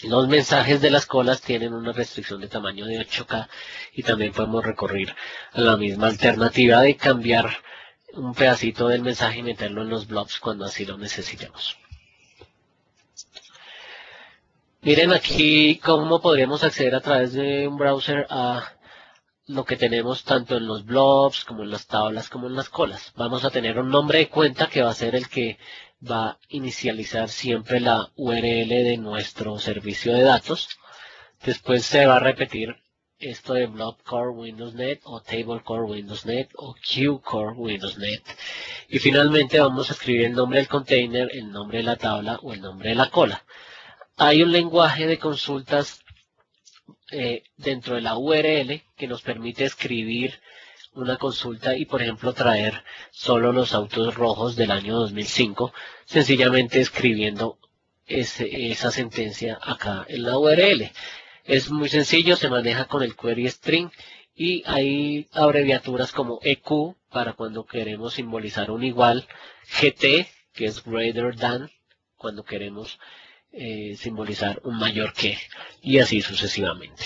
Los mensajes de las colas tienen una restricción de tamaño de 8K y también podemos recurrir a la misma alternativa de cambiar un pedacito del mensaje y meterlo en los blobs cuando así lo necesitemos. Miren aquí cómo podríamos acceder a través de un browser a lo que tenemos tanto en los blobs como en las tablas como en las colas. Vamos a tener un nombre de cuenta que va a ser el que va a inicializar siempre la URL de nuestro servicio de datos. Después se va a repetir esto de Blob Core WindowsNet o Table Core WindowsNet o Queue Core WindowsNet. Y finalmente vamos a escribir el nombre del container, el nombre de la tabla o el nombre de la cola. Hay un lenguaje de consultas dentro de la URL que nos permite escribir una consulta y, por ejemplo, traer solo los autos rojos del año 2005, sencillamente escribiendo esa sentencia acá en la URL. Es muy sencillo, se maneja con el query string y hay abreviaturas como EQ para cuando queremos simbolizar un igual, GT, que es greater than, cuando queremos simbolizar un mayor que, y así sucesivamente.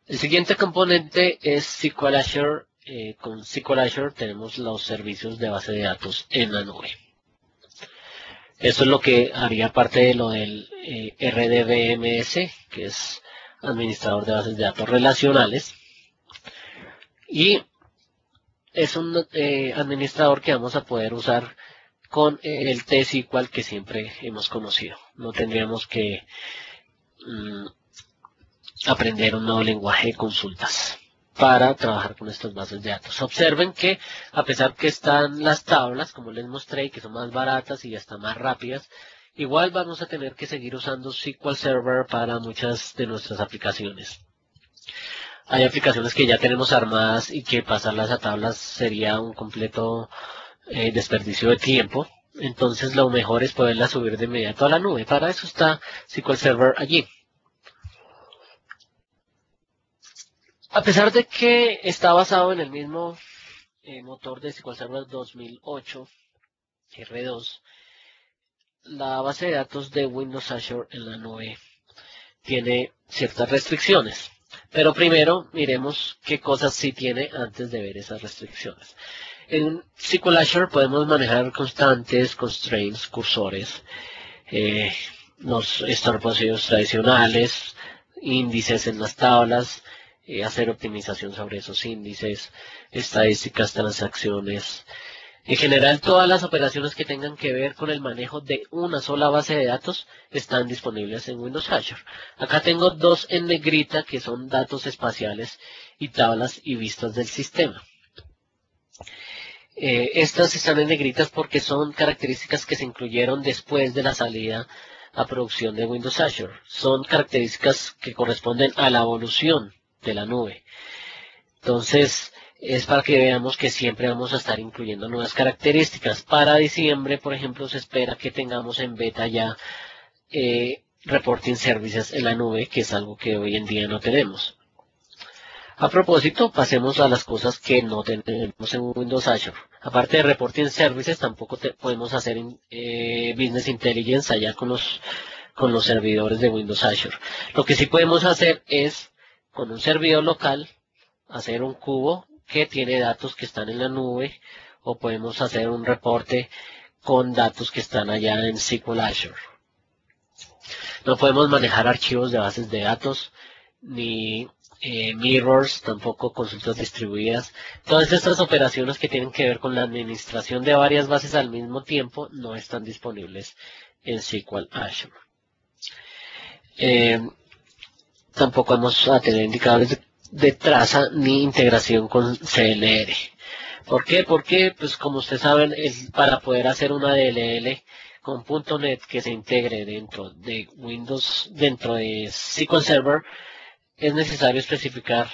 El siguiente componente es SQL Azure. Con SQL Azure tenemos los servicios de base de datos en la nube. Esto es lo que haría parte de lo del RDBMS, que es administrador de bases de datos relacionales. Y es un administrador que vamos a poder usar con el T-SQL que siempre hemos conocido. No tendríamos que aprender un nuevo lenguaje de consultas para trabajar con estas bases de datos. Observen que a pesar que están las tablas, como les mostré, que son más baratas y hasta más rápidas, igual vamos a tener que seguir usando SQL Server para muchas de nuestras aplicaciones. Hay aplicaciones que ya tenemos armadas y que pasarlas a tablas sería un completo desperdicio de tiempo. Entonces lo mejor es poderlas subir de inmediato a la nube. Para eso está SQL Server allí. A pesar de que está basado en el mismo motor de SQL Server 2008, R2, la base de datos de Windows Azure en la nube tiene ciertas restricciones. Pero primero miremos qué cosas sí tiene antes de ver esas restricciones. En SQL Azure podemos manejar constantes, constraints, cursores, los estorbosos tradicionales, índices en las tablas, hacer optimización sobre esos índices, estadísticas, transacciones. En general, todas las operaciones que tengan que ver con el manejo de una sola base de datos están disponibles en Windows Azure. Acá tengo dos en negrita que son datos espaciales y tablas y vistas del sistema. Estas están en negritas porque son características que se incluyeron después de la salida a producción de Windows Azure. Son características que corresponden a la evolución de la nube. Entonces, es para que veamos que siempre vamos a estar incluyendo nuevas características. Para diciembre, por ejemplo, se espera que tengamos en beta ya reporting services en la nube, que es algo que hoy en día no tenemos. A propósito, pasemos a las cosas que no tenemos en Windows Azure. Aparte de reporting services, tampoco podemos hacer business intelligence allá con los servidores de Windows Azure. Lo que sí podemos hacer es, con un servidor local, hacer un cubo que tiene datos que están en la nube, o podemos hacer un reporte con datos que están allá en SQL Azure. No podemos manejar archivos de bases de datos, ni mirrors, tampoco consultas distribuidas. Todas estas operaciones que tienen que ver con la administración de varias bases al mismo tiempo no están disponibles en SQL Azure. Tampoco vamos a tener indicadores de traza ni integración con CLR. ¿Por qué? Porque, pues como ustedes saben, para poder hacer una DLL con .NET que se integre dentro de Windows, dentro de SQL Server, es necesario especificar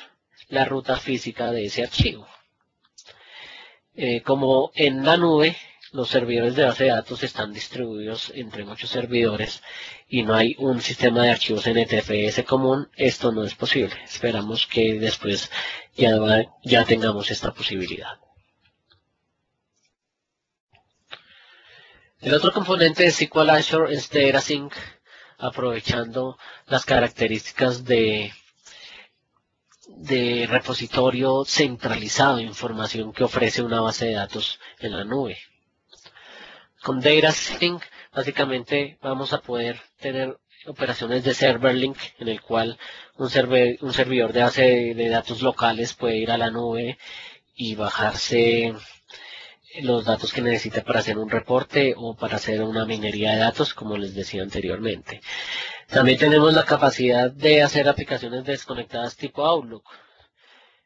la ruta física de ese archivo. Como en la nube, los servidores de base de datos están distribuidos entre muchos servidores y no hay un sistema de archivos NTFS común, esto no es posible. Esperamos que después ya tengamos esta posibilidad. El otro componente de SQL Azure es DataSync, aprovechando las características de repositorio centralizado de información que ofrece una base de datos en la nube. Con DataSync, básicamente vamos a poder tener operaciones de server link, en el cual un servidor de base de datos locales puede ir a la nube y bajarse los datos que necesita para hacer un reporte o para hacer una minería de datos, como les decía anteriormente. También tenemos la capacidad de hacer aplicaciones desconectadas tipo Outlook.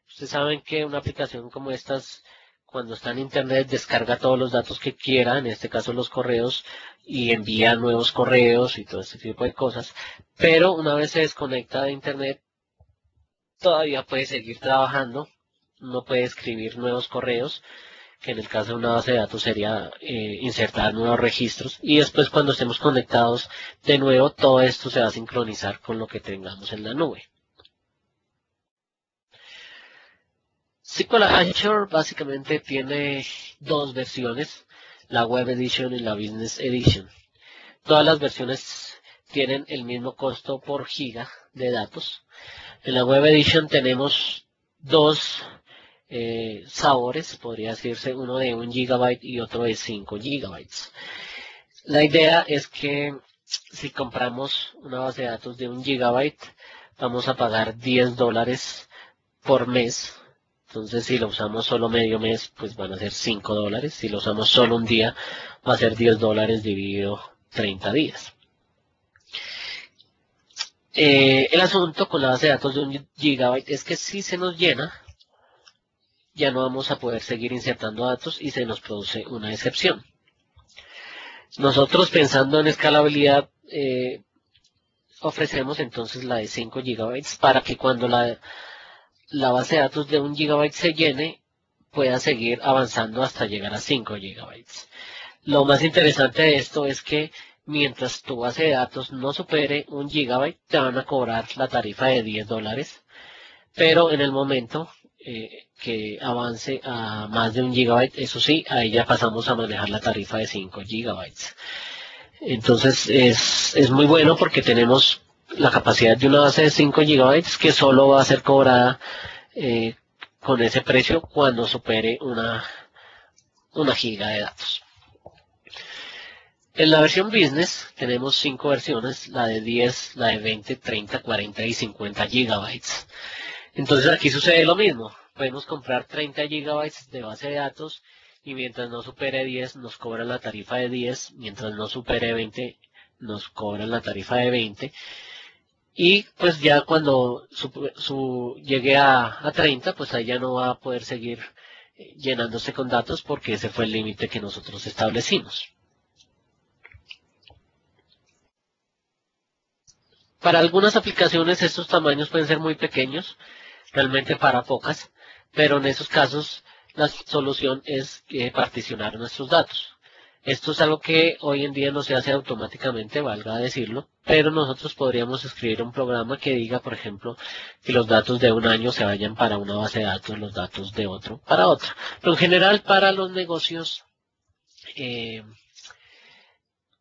Ustedes saben que una aplicación como estas, cuando está en Internet, descarga todos los datos que quiera, en este caso los correos, y envía nuevos correos y todo este tipo de cosas. Pero una vez se desconecta de Internet, todavía puede seguir trabajando, no puede escribir nuevos correos, que en el caso de una base de datos sería insertar nuevos registros, y después cuando estemos conectados de nuevo, todo esto se va a sincronizar con lo que tengamos en la nube. SQL Azure básicamente tiene dos versiones, la Web Edition y la Business Edition. Todas las versiones tienen el mismo costo por giga de datos. En la Web Edition tenemos dos sabores, podría decirse, uno de 1 GB y otro de 5 GB. La idea es que si compramos una base de datos de 1 GB, vamos a pagar $10 por mes. Entonces, si lo usamos solo medio mes, pues van a ser $5. Si lo usamos solo un día, va a ser $10 dividido 30 días. El asunto con la base de datos de 1 GB es que si se nos llena, ya no vamos a poder seguir insertando datos y se nos produce una excepción. Nosotros, pensando en escalabilidad, ofrecemos entonces la de 5 GB para que cuando la base de datos de 1 GB se llene, pueda seguir avanzando hasta llegar a 5 GB. Lo más interesante de esto es que mientras tu base de datos no supere 1 GB, te van a cobrar la tarifa de $10, pero en el momento que avance a más de 1 GB, eso sí, ahí ya pasamos a manejar la tarifa de 5 GB. Entonces es muy bueno porque tenemos la capacidad de una base de 5 GB que solo va a ser cobrada con ese precio cuando supere una giga de datos. En la versión Business tenemos 5 versiones, la de 10, la de 20, 30, 40 y 50 GB. Entonces aquí sucede lo mismo, podemos comprar 30 GB de base de datos y mientras no supere 10 nos cobran la tarifa de 10, mientras no supere 20 nos cobran la tarifa de 20 y pues ya cuando llegue a 30 pues ahí ya no va a poder seguir llenándose con datos porque ese fue el límite que nosotros establecimos. Para algunas aplicaciones estos tamaños pueden ser muy pequeños, realmente para pocas, pero en esos casos la solución es particionar nuestros datos. Esto es algo que hoy en día no se hace automáticamente, valga decirlo, pero nosotros podríamos escribir un programa que diga, por ejemplo, que los datos de un año se vayan para una base de datos, los datos de otro para otra. Pero en general para los negocios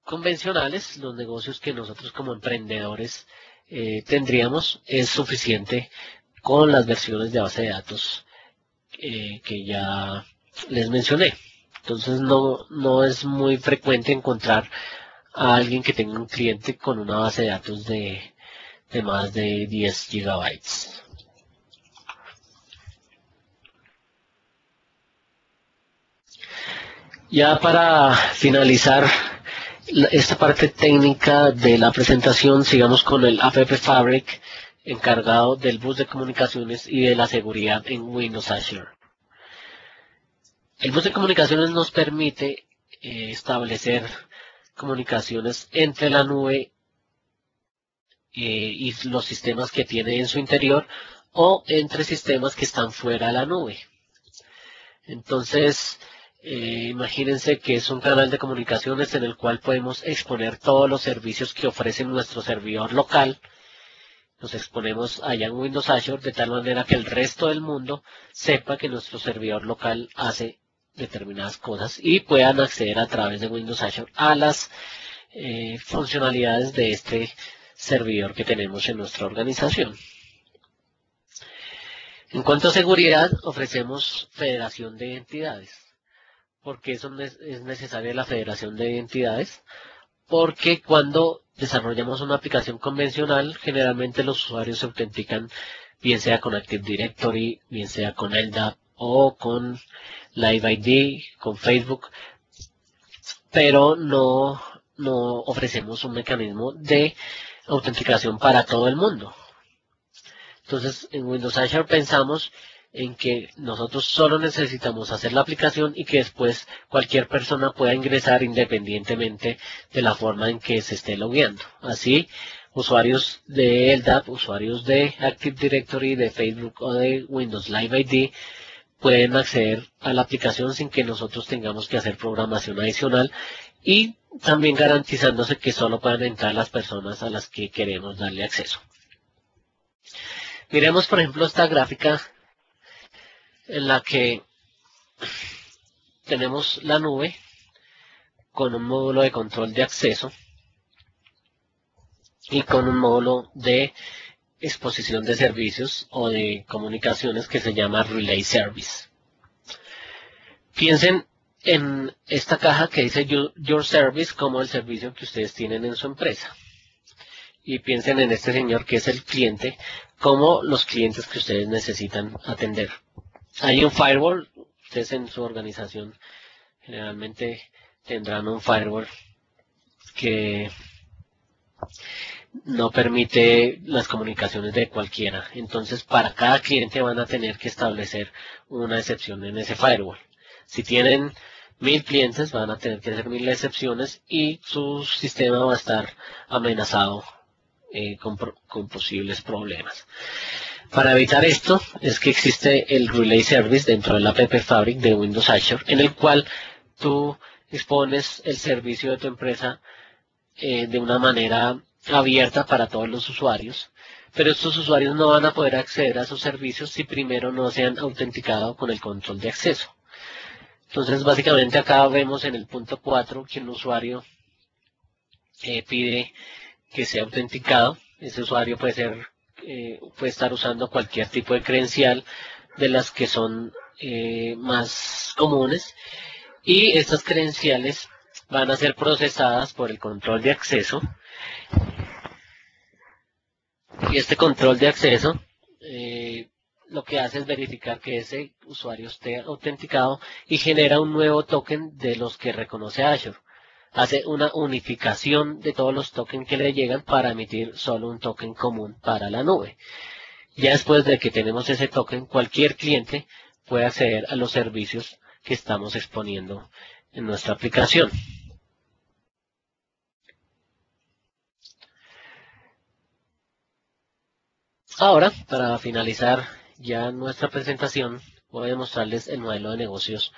convencionales, los negocios que nosotros como emprendedores tendríamos, es suficiente con las versiones de base de datos que ya les mencioné. Entonces no es muy frecuente encontrar a alguien que tenga un cliente con una base de datos de más de 10 GB. Ya para finalizar esta parte técnica de la presentación, sigamos con el App Fabric. encargado del bus de comunicaciones y de la seguridad en Windows Azure. El bus de comunicaciones nos permite establecer comunicaciones entre la nube y los sistemas que tiene en su interior o entre sistemas que están fuera de la nube. Entonces, imagínense que es un canal de comunicaciones en el cual podemos exponer todos los servicios que ofrece nuestro servidor local. Los exponemos allá en Windows Azure de tal manera que el resto del mundo sepa que nuestro servidor local hace determinadas cosas y puedan acceder a través de Windows Azure a las funcionalidades de este servidor que tenemos en nuestra organización. En cuanto a seguridad, ofrecemos federación de identidades. ¿Por qué es necesaria la federación de identidades? Porque cuando desarrollamos una aplicación convencional, generalmente los usuarios se autentican bien sea con Active Directory, bien sea con LDAP o con Live ID, con Facebook, pero no ofrecemos un mecanismo de autenticación para todo el mundo. Entonces, en Windows Azure pensamos en que nosotros solo necesitamos hacer la aplicación y que después cualquier persona pueda ingresar independientemente de la forma en que se esté logueando. Así, usuarios de LDAP, usuarios de Active Directory, de Facebook o de Windows Live ID pueden acceder a la aplicación sin que nosotros tengamos que hacer programación adicional y también garantizándose que solo puedan entrar las personas a las que queremos darle acceso. Miremos, por ejemplo, esta gráfica en la que tenemos la nube con un módulo de control de acceso y con un módulo de exposición de servicios o de comunicaciones que se llama Relay Service. Piensen en esta caja que dice Your Service como el servicio que ustedes tienen en su empresa. Y piensen en este señor que es el cliente como los clientes que ustedes necesitan atender. Hay un firewall, ustedes en su organización generalmente tendrán un firewall que no permite las comunicaciones de cualquiera. Entonces, para cada cliente van a tener que establecer una excepción en ese firewall. Si tienen 1000 clientes, van a tener que hacer 1000 excepciones y su sistema va a estar amenazado con posibles problemas. Para evitar esto, es que existe el Relay Service dentro de la App Fabric de Windows Azure, en el cual tú expones el servicio de tu empresa de una manera abierta para todos los usuarios, pero estos usuarios no van a poder acceder a sus servicios si primero no se han autenticado con el control de acceso. Entonces, básicamente acá vemos en el punto 4 que un usuario pide que sea autenticado. Ese usuario puede estar usando cualquier tipo de credencial de las que son más comunes, y estas credenciales van a ser procesadas por el control de acceso. Y este control de acceso lo que hace es verificar que ese usuario esté autenticado y genera un nuevo token de los que reconoce Azure. Hace una unificación de todos los tokens que le llegan para emitir solo un token común para la nube. Ya después de que tenemos ese token, cualquier cliente puede acceder a los servicios que estamos exponiendo en nuestra aplicación. Ahora, para finalizar ya nuestra presentación, voy a mostrarles el modelo de negocios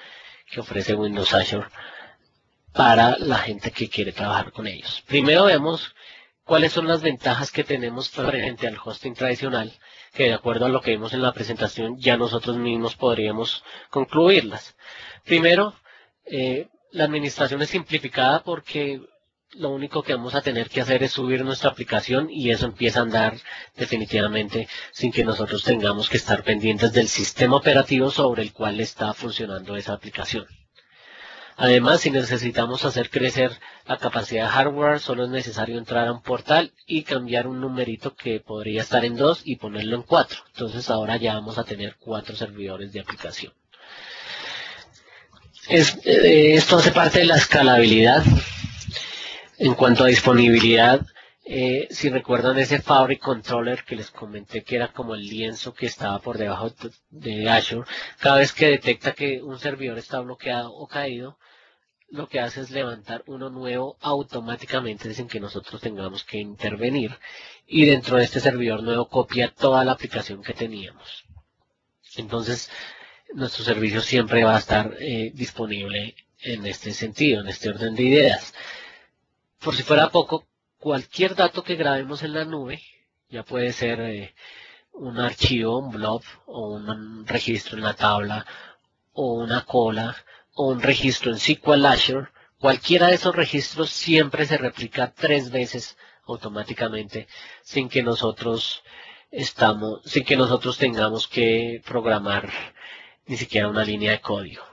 que ofrece Windows Azure para la gente que quiere trabajar con ellos. Primero vemos cuáles son las ventajas que tenemos frente al hosting tradicional, que de acuerdo a lo que vimos en la presentación ya nosotros mismos podríamos concluirlas. Primero, la administración es simplificada porque lo único que vamos a tener que hacer es subir nuestra aplicación y eso empieza a andar definitivamente sin que nosotros tengamos que estar pendientes del sistema operativo sobre el cual está funcionando esa aplicación. Además, si necesitamos hacer crecer la capacidad de hardware, solo es necesario entrar a un portal y cambiar un numerito que podría estar en 2 y ponerlo en 4. Entonces ahora ya vamos a tener 4 servidores de aplicación. Esto hace parte de la escalabilidad. En cuanto a disponibilidad, Si recuerdan ese Fabric Controller que les comenté que era como el lienzo que estaba por debajo de Azure, cada vez que detecta que un servidor está bloqueado o caído, lo que hace es levantar uno nuevo automáticamente sin que nosotros tengamos que intervenir, y dentro de este servidor nuevo copia toda la aplicación que teníamos. Entonces, nuestro servicio siempre va a estar disponible en este sentido, en este orden de ideas. Por si fuera poco, cualquier dato que grabemos en la nube, ya puede ser un archivo, un blob, o un registro en la tabla, o una cola, o un registro en SQL Azure, cualquiera de esos registros siempre se replica 3 veces automáticamente sin que nosotros tengamos que programar ni siquiera una línea de código.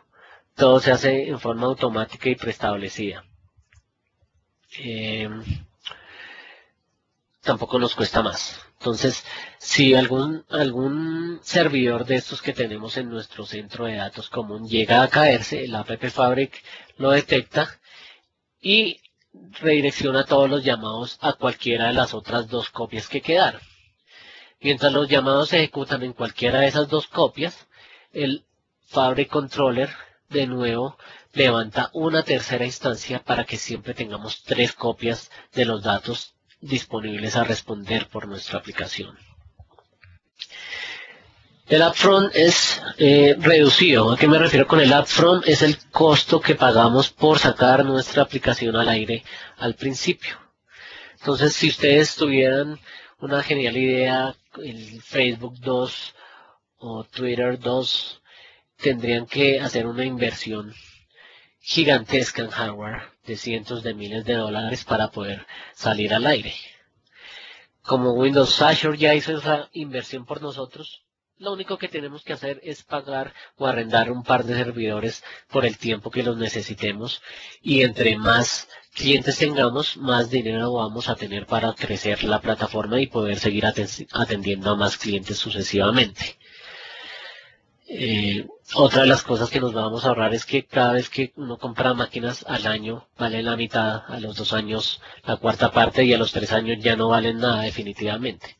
Todo se hace en forma automática y preestablecida. Tampoco nos cuesta más. Entonces, si algún servidor de estos que tenemos en nuestro centro de datos común llega a caerse, el App Fabric lo detecta y redirecciona todos los llamados a cualquiera de las otras 2 copias que quedaron. Mientras los llamados se ejecutan en cualquiera de esas 2 copias, el Fabric Controller de nuevo levanta una tercera instancia para que siempre tengamos 3 copias de los datos disponibles a responder por nuestra aplicación. El upfront es reducido. ¿A qué me refiero con el upfront? Es el costo que pagamos por sacar nuestra aplicación al aire al principio. Entonces, si ustedes tuvieran una genial idea, el Facebook 2 o Twitter 2, tendrían que hacer una inversión gigantesca en hardware de cientos de miles de dólares para poder salir al aire. Como Windows Azure ya hizo esa inversión por nosotros, lo único que tenemos que hacer es pagar o arrendar un par de servidores por el tiempo que los necesitemos, y entre más clientes tengamos, más dinero vamos a tener para crecer la plataforma y poder seguir atendiendo a más clientes sucesivamente. Otra de las cosas que nos vamos a ahorrar es que cada vez que uno compra máquinas al año vale la mitad, a los 2 años la cuarta parte, y a los 3 años ya no valen nada definitivamente.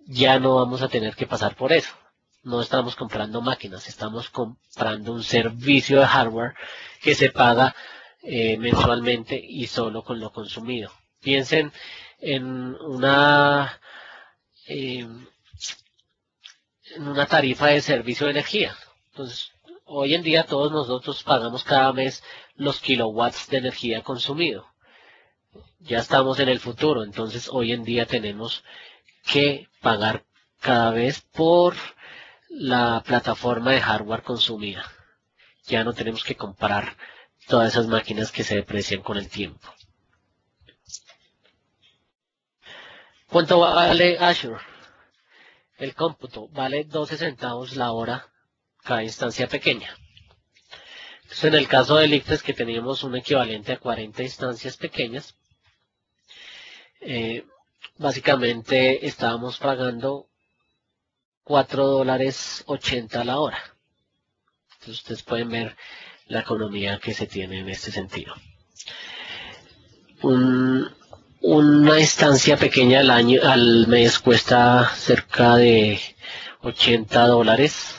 Ya no vamos a tener que pasar por eso. No estamos comprando máquinas, estamos comprando un servicio de hardware que se paga mensualmente y solo con lo consumido. Piensen en una tarifa de servicio de energía. Entonces, hoy en día todos nosotros pagamos cada mes los kilowatts de energía consumido. Ya estamos en el futuro, entonces hoy en día tenemos que pagar cada vez por la plataforma de hardware consumida. Ya no tenemos que comprar todas esas máquinas que se deprecian con el tiempo. ¿Cuánto vale Azure? El cómputo vale 12 centavos la hora cada instancia pequeña. Entonces, en el caso del ICFES, que teníamos un equivalente a 40 instancias pequeñas, básicamente estábamos pagando $4.80 la hora. Entonces ustedes pueden ver la economía que se tiene en este sentido. Una instancia pequeña al mes cuesta cerca de $80,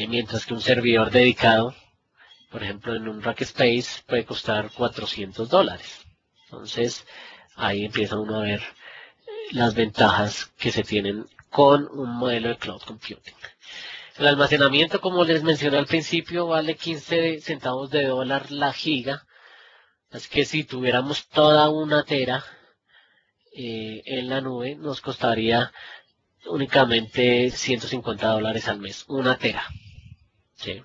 mientras que un servidor dedicado, por ejemplo en un Rackspace, puede costar $400. Entonces ahí empieza uno a ver las ventajas que se tienen con un modelo de cloud computing. El almacenamiento, como les mencioné al principio, vale 15 centavos de dólar la giga. Así que si tuviéramos toda una tera en la nube, nos costaría únicamente $150 al mes, una tera. ¿Sí?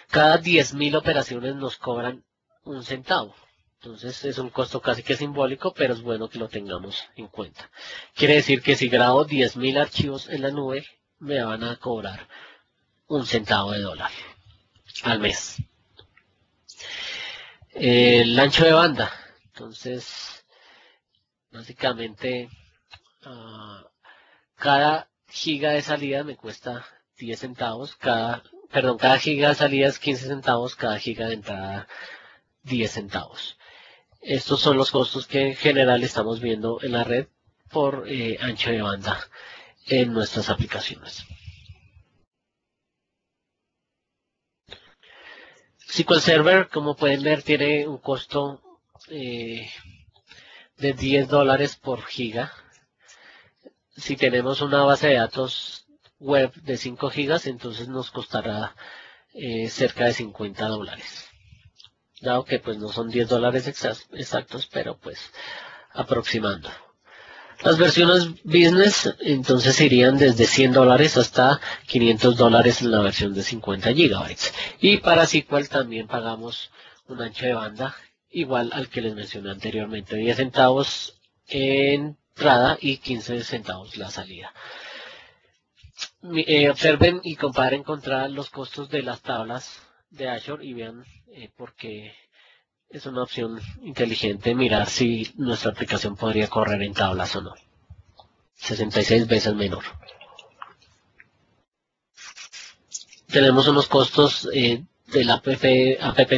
Cada 10.000 operaciones nos cobran 1 centavo. Entonces es un costo casi que simbólico, pero es bueno que lo tengamos en cuenta. Quiere decir que si grabo 10.000 archivos en la nube, me van a cobrar 1 centavo de dólar al mes. El ancho de banda. Entonces, básicamente, cada giga de salida me cuesta 10 centavos. Cada giga de salida es 15 centavos, cada giga de entrada 10 centavos. Estos son los costos que en general estamos viendo en la red por ancho de banda en nuestras aplicaciones. SQL Server, como pueden ver, tiene un costo de $10 por giga. Si tenemos una base de datos web de 5 gigas, entonces nos costará cerca de $50. Dado que pues no son $10 exactos, pero pues aproximando. Las versiones business entonces irían desde $100 hasta $500 en la versión de 50 gigabytes. Y para SQL también pagamos un ancho de banda igual al que les mencioné anteriormente, 10 centavos entrada y 15 centavos la salida. Observen y comparen contra los costos de las tablas de Azure y vean por qué es una opción inteligente mirar si nuestra aplicación podría correr en tablas o no. 66 veces menor. Tenemos unos costos del App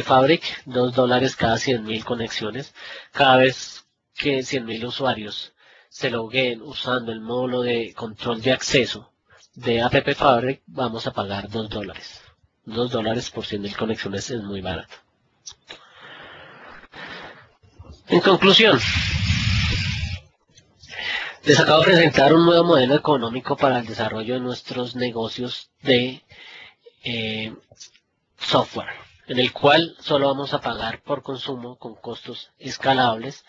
Fabric, $2 cada 100.000 conexiones. Cada vez que 100.000 usuarios se logueen usando el módulo de control de acceso de App Fabric, vamos a pagar $2. $2 por 100.000 conexiones es muy barato. En conclusión, les acabo de presentar un nuevo modelo económico para el desarrollo de nuestros negocios de software, en el cual solo vamos a pagar por consumo con costos escalables.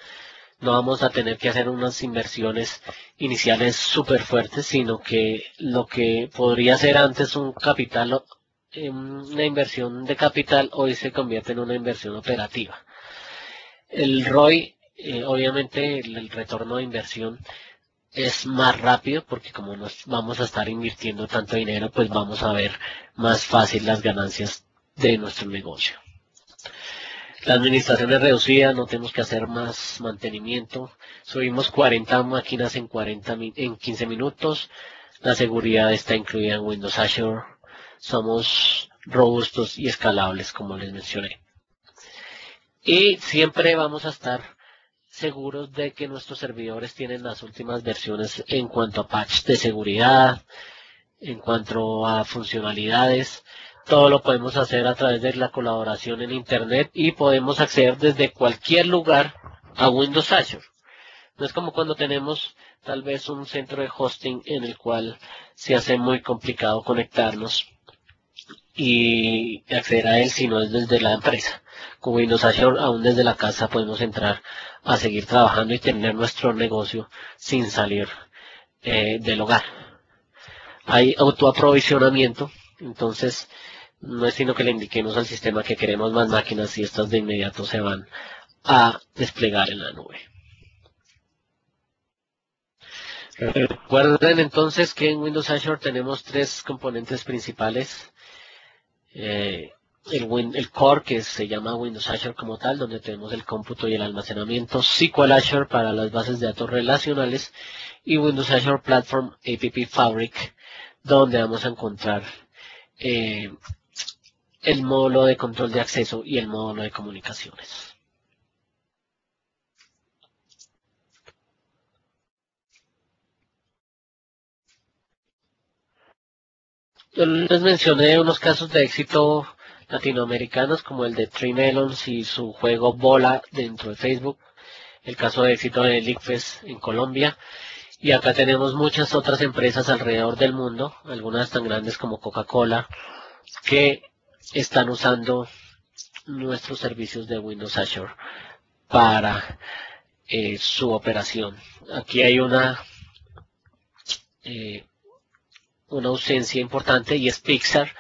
No vamos a tener que hacer unas inversiones iniciales súper fuertes, sino que lo que podría ser antes un capital, una inversión de capital, hoy se convierte en una inversión operativa. El ROI, obviamente el retorno de inversión es más rápido porque como nos vamos a estar invirtiendo tanto dinero, pues vamos a ver más fácil las ganancias de nuestro negocio. La administración es reducida, no tenemos que hacer más mantenimiento. Subimos 40 máquinas en 15 minutos. La seguridad está incluida en Windows Azure. Somos robustos y escalables, como les mencioné. Y siempre vamos a estar seguros de que nuestros servidores tienen las últimas versiones en cuanto a patch de seguridad, en cuanto a funcionalidades. Todo lo podemos hacer a través de la colaboración en Internet y podemos acceder desde cualquier lugar a Windows Azure. No es como cuando tenemos tal vez un centro de hosting en el cual se hace muy complicado conectarnos y acceder a él si no es desde la empresa. Con Windows Azure, aún desde la casa podemos entrar a seguir trabajando y tener nuestro negocio sin salir del hogar. Hay autoaprovisionamiento, entonces no es sino que le indiquemos al sistema que queremos más máquinas y estas de inmediato se van a desplegar en la nube. Recuerden entonces que en Windows Azure tenemos tres componentes principales. El core, que se llama Windows Azure como tal, donde tenemos el cómputo y el almacenamiento, SQL Azure para las bases de datos relacionales y Windows Azure Platform App Fabric, donde vamos a encontrar el módulo de control de acceso y el módulo de comunicaciones. Yo les mencioné unos casos de éxito latinoamericanos como el de Three Melons y su juego Bola dentro de Facebook, el caso de éxito de Lickfest en Colombia, y acá tenemos muchas otras empresas alrededor del mundo, algunas tan grandes como Coca-Cola, que están usando nuestros servicios de Windows Azure para su operación. Aquí hay una ausencia importante y es Pixar,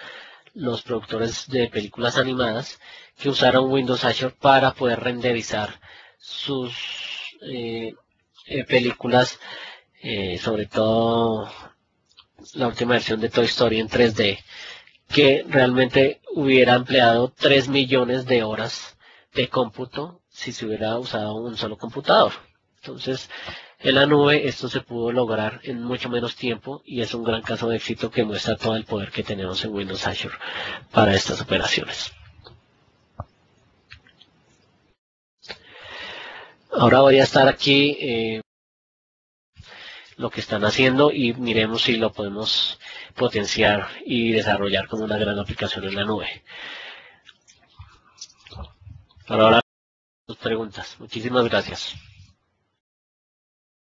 los productores de películas animadas, que usaron Windows Azure para poder renderizar sus películas, sobre todo la última versión de Toy Story en 3D, que realmente hubiera empleado 3 millones de horas de cómputo si se hubiera usado un solo computador. Entonces, en la nube esto se pudo lograr en mucho menos tiempo y es un gran caso de éxito que muestra todo el poder que tenemos en Windows Azure para estas operaciones. Ahora voy a estar aquí lo que están haciendo y miremos si lo podemos potenciar y desarrollar como una gran aplicación en la nube. Ahora tus preguntas. Muchísimas gracias.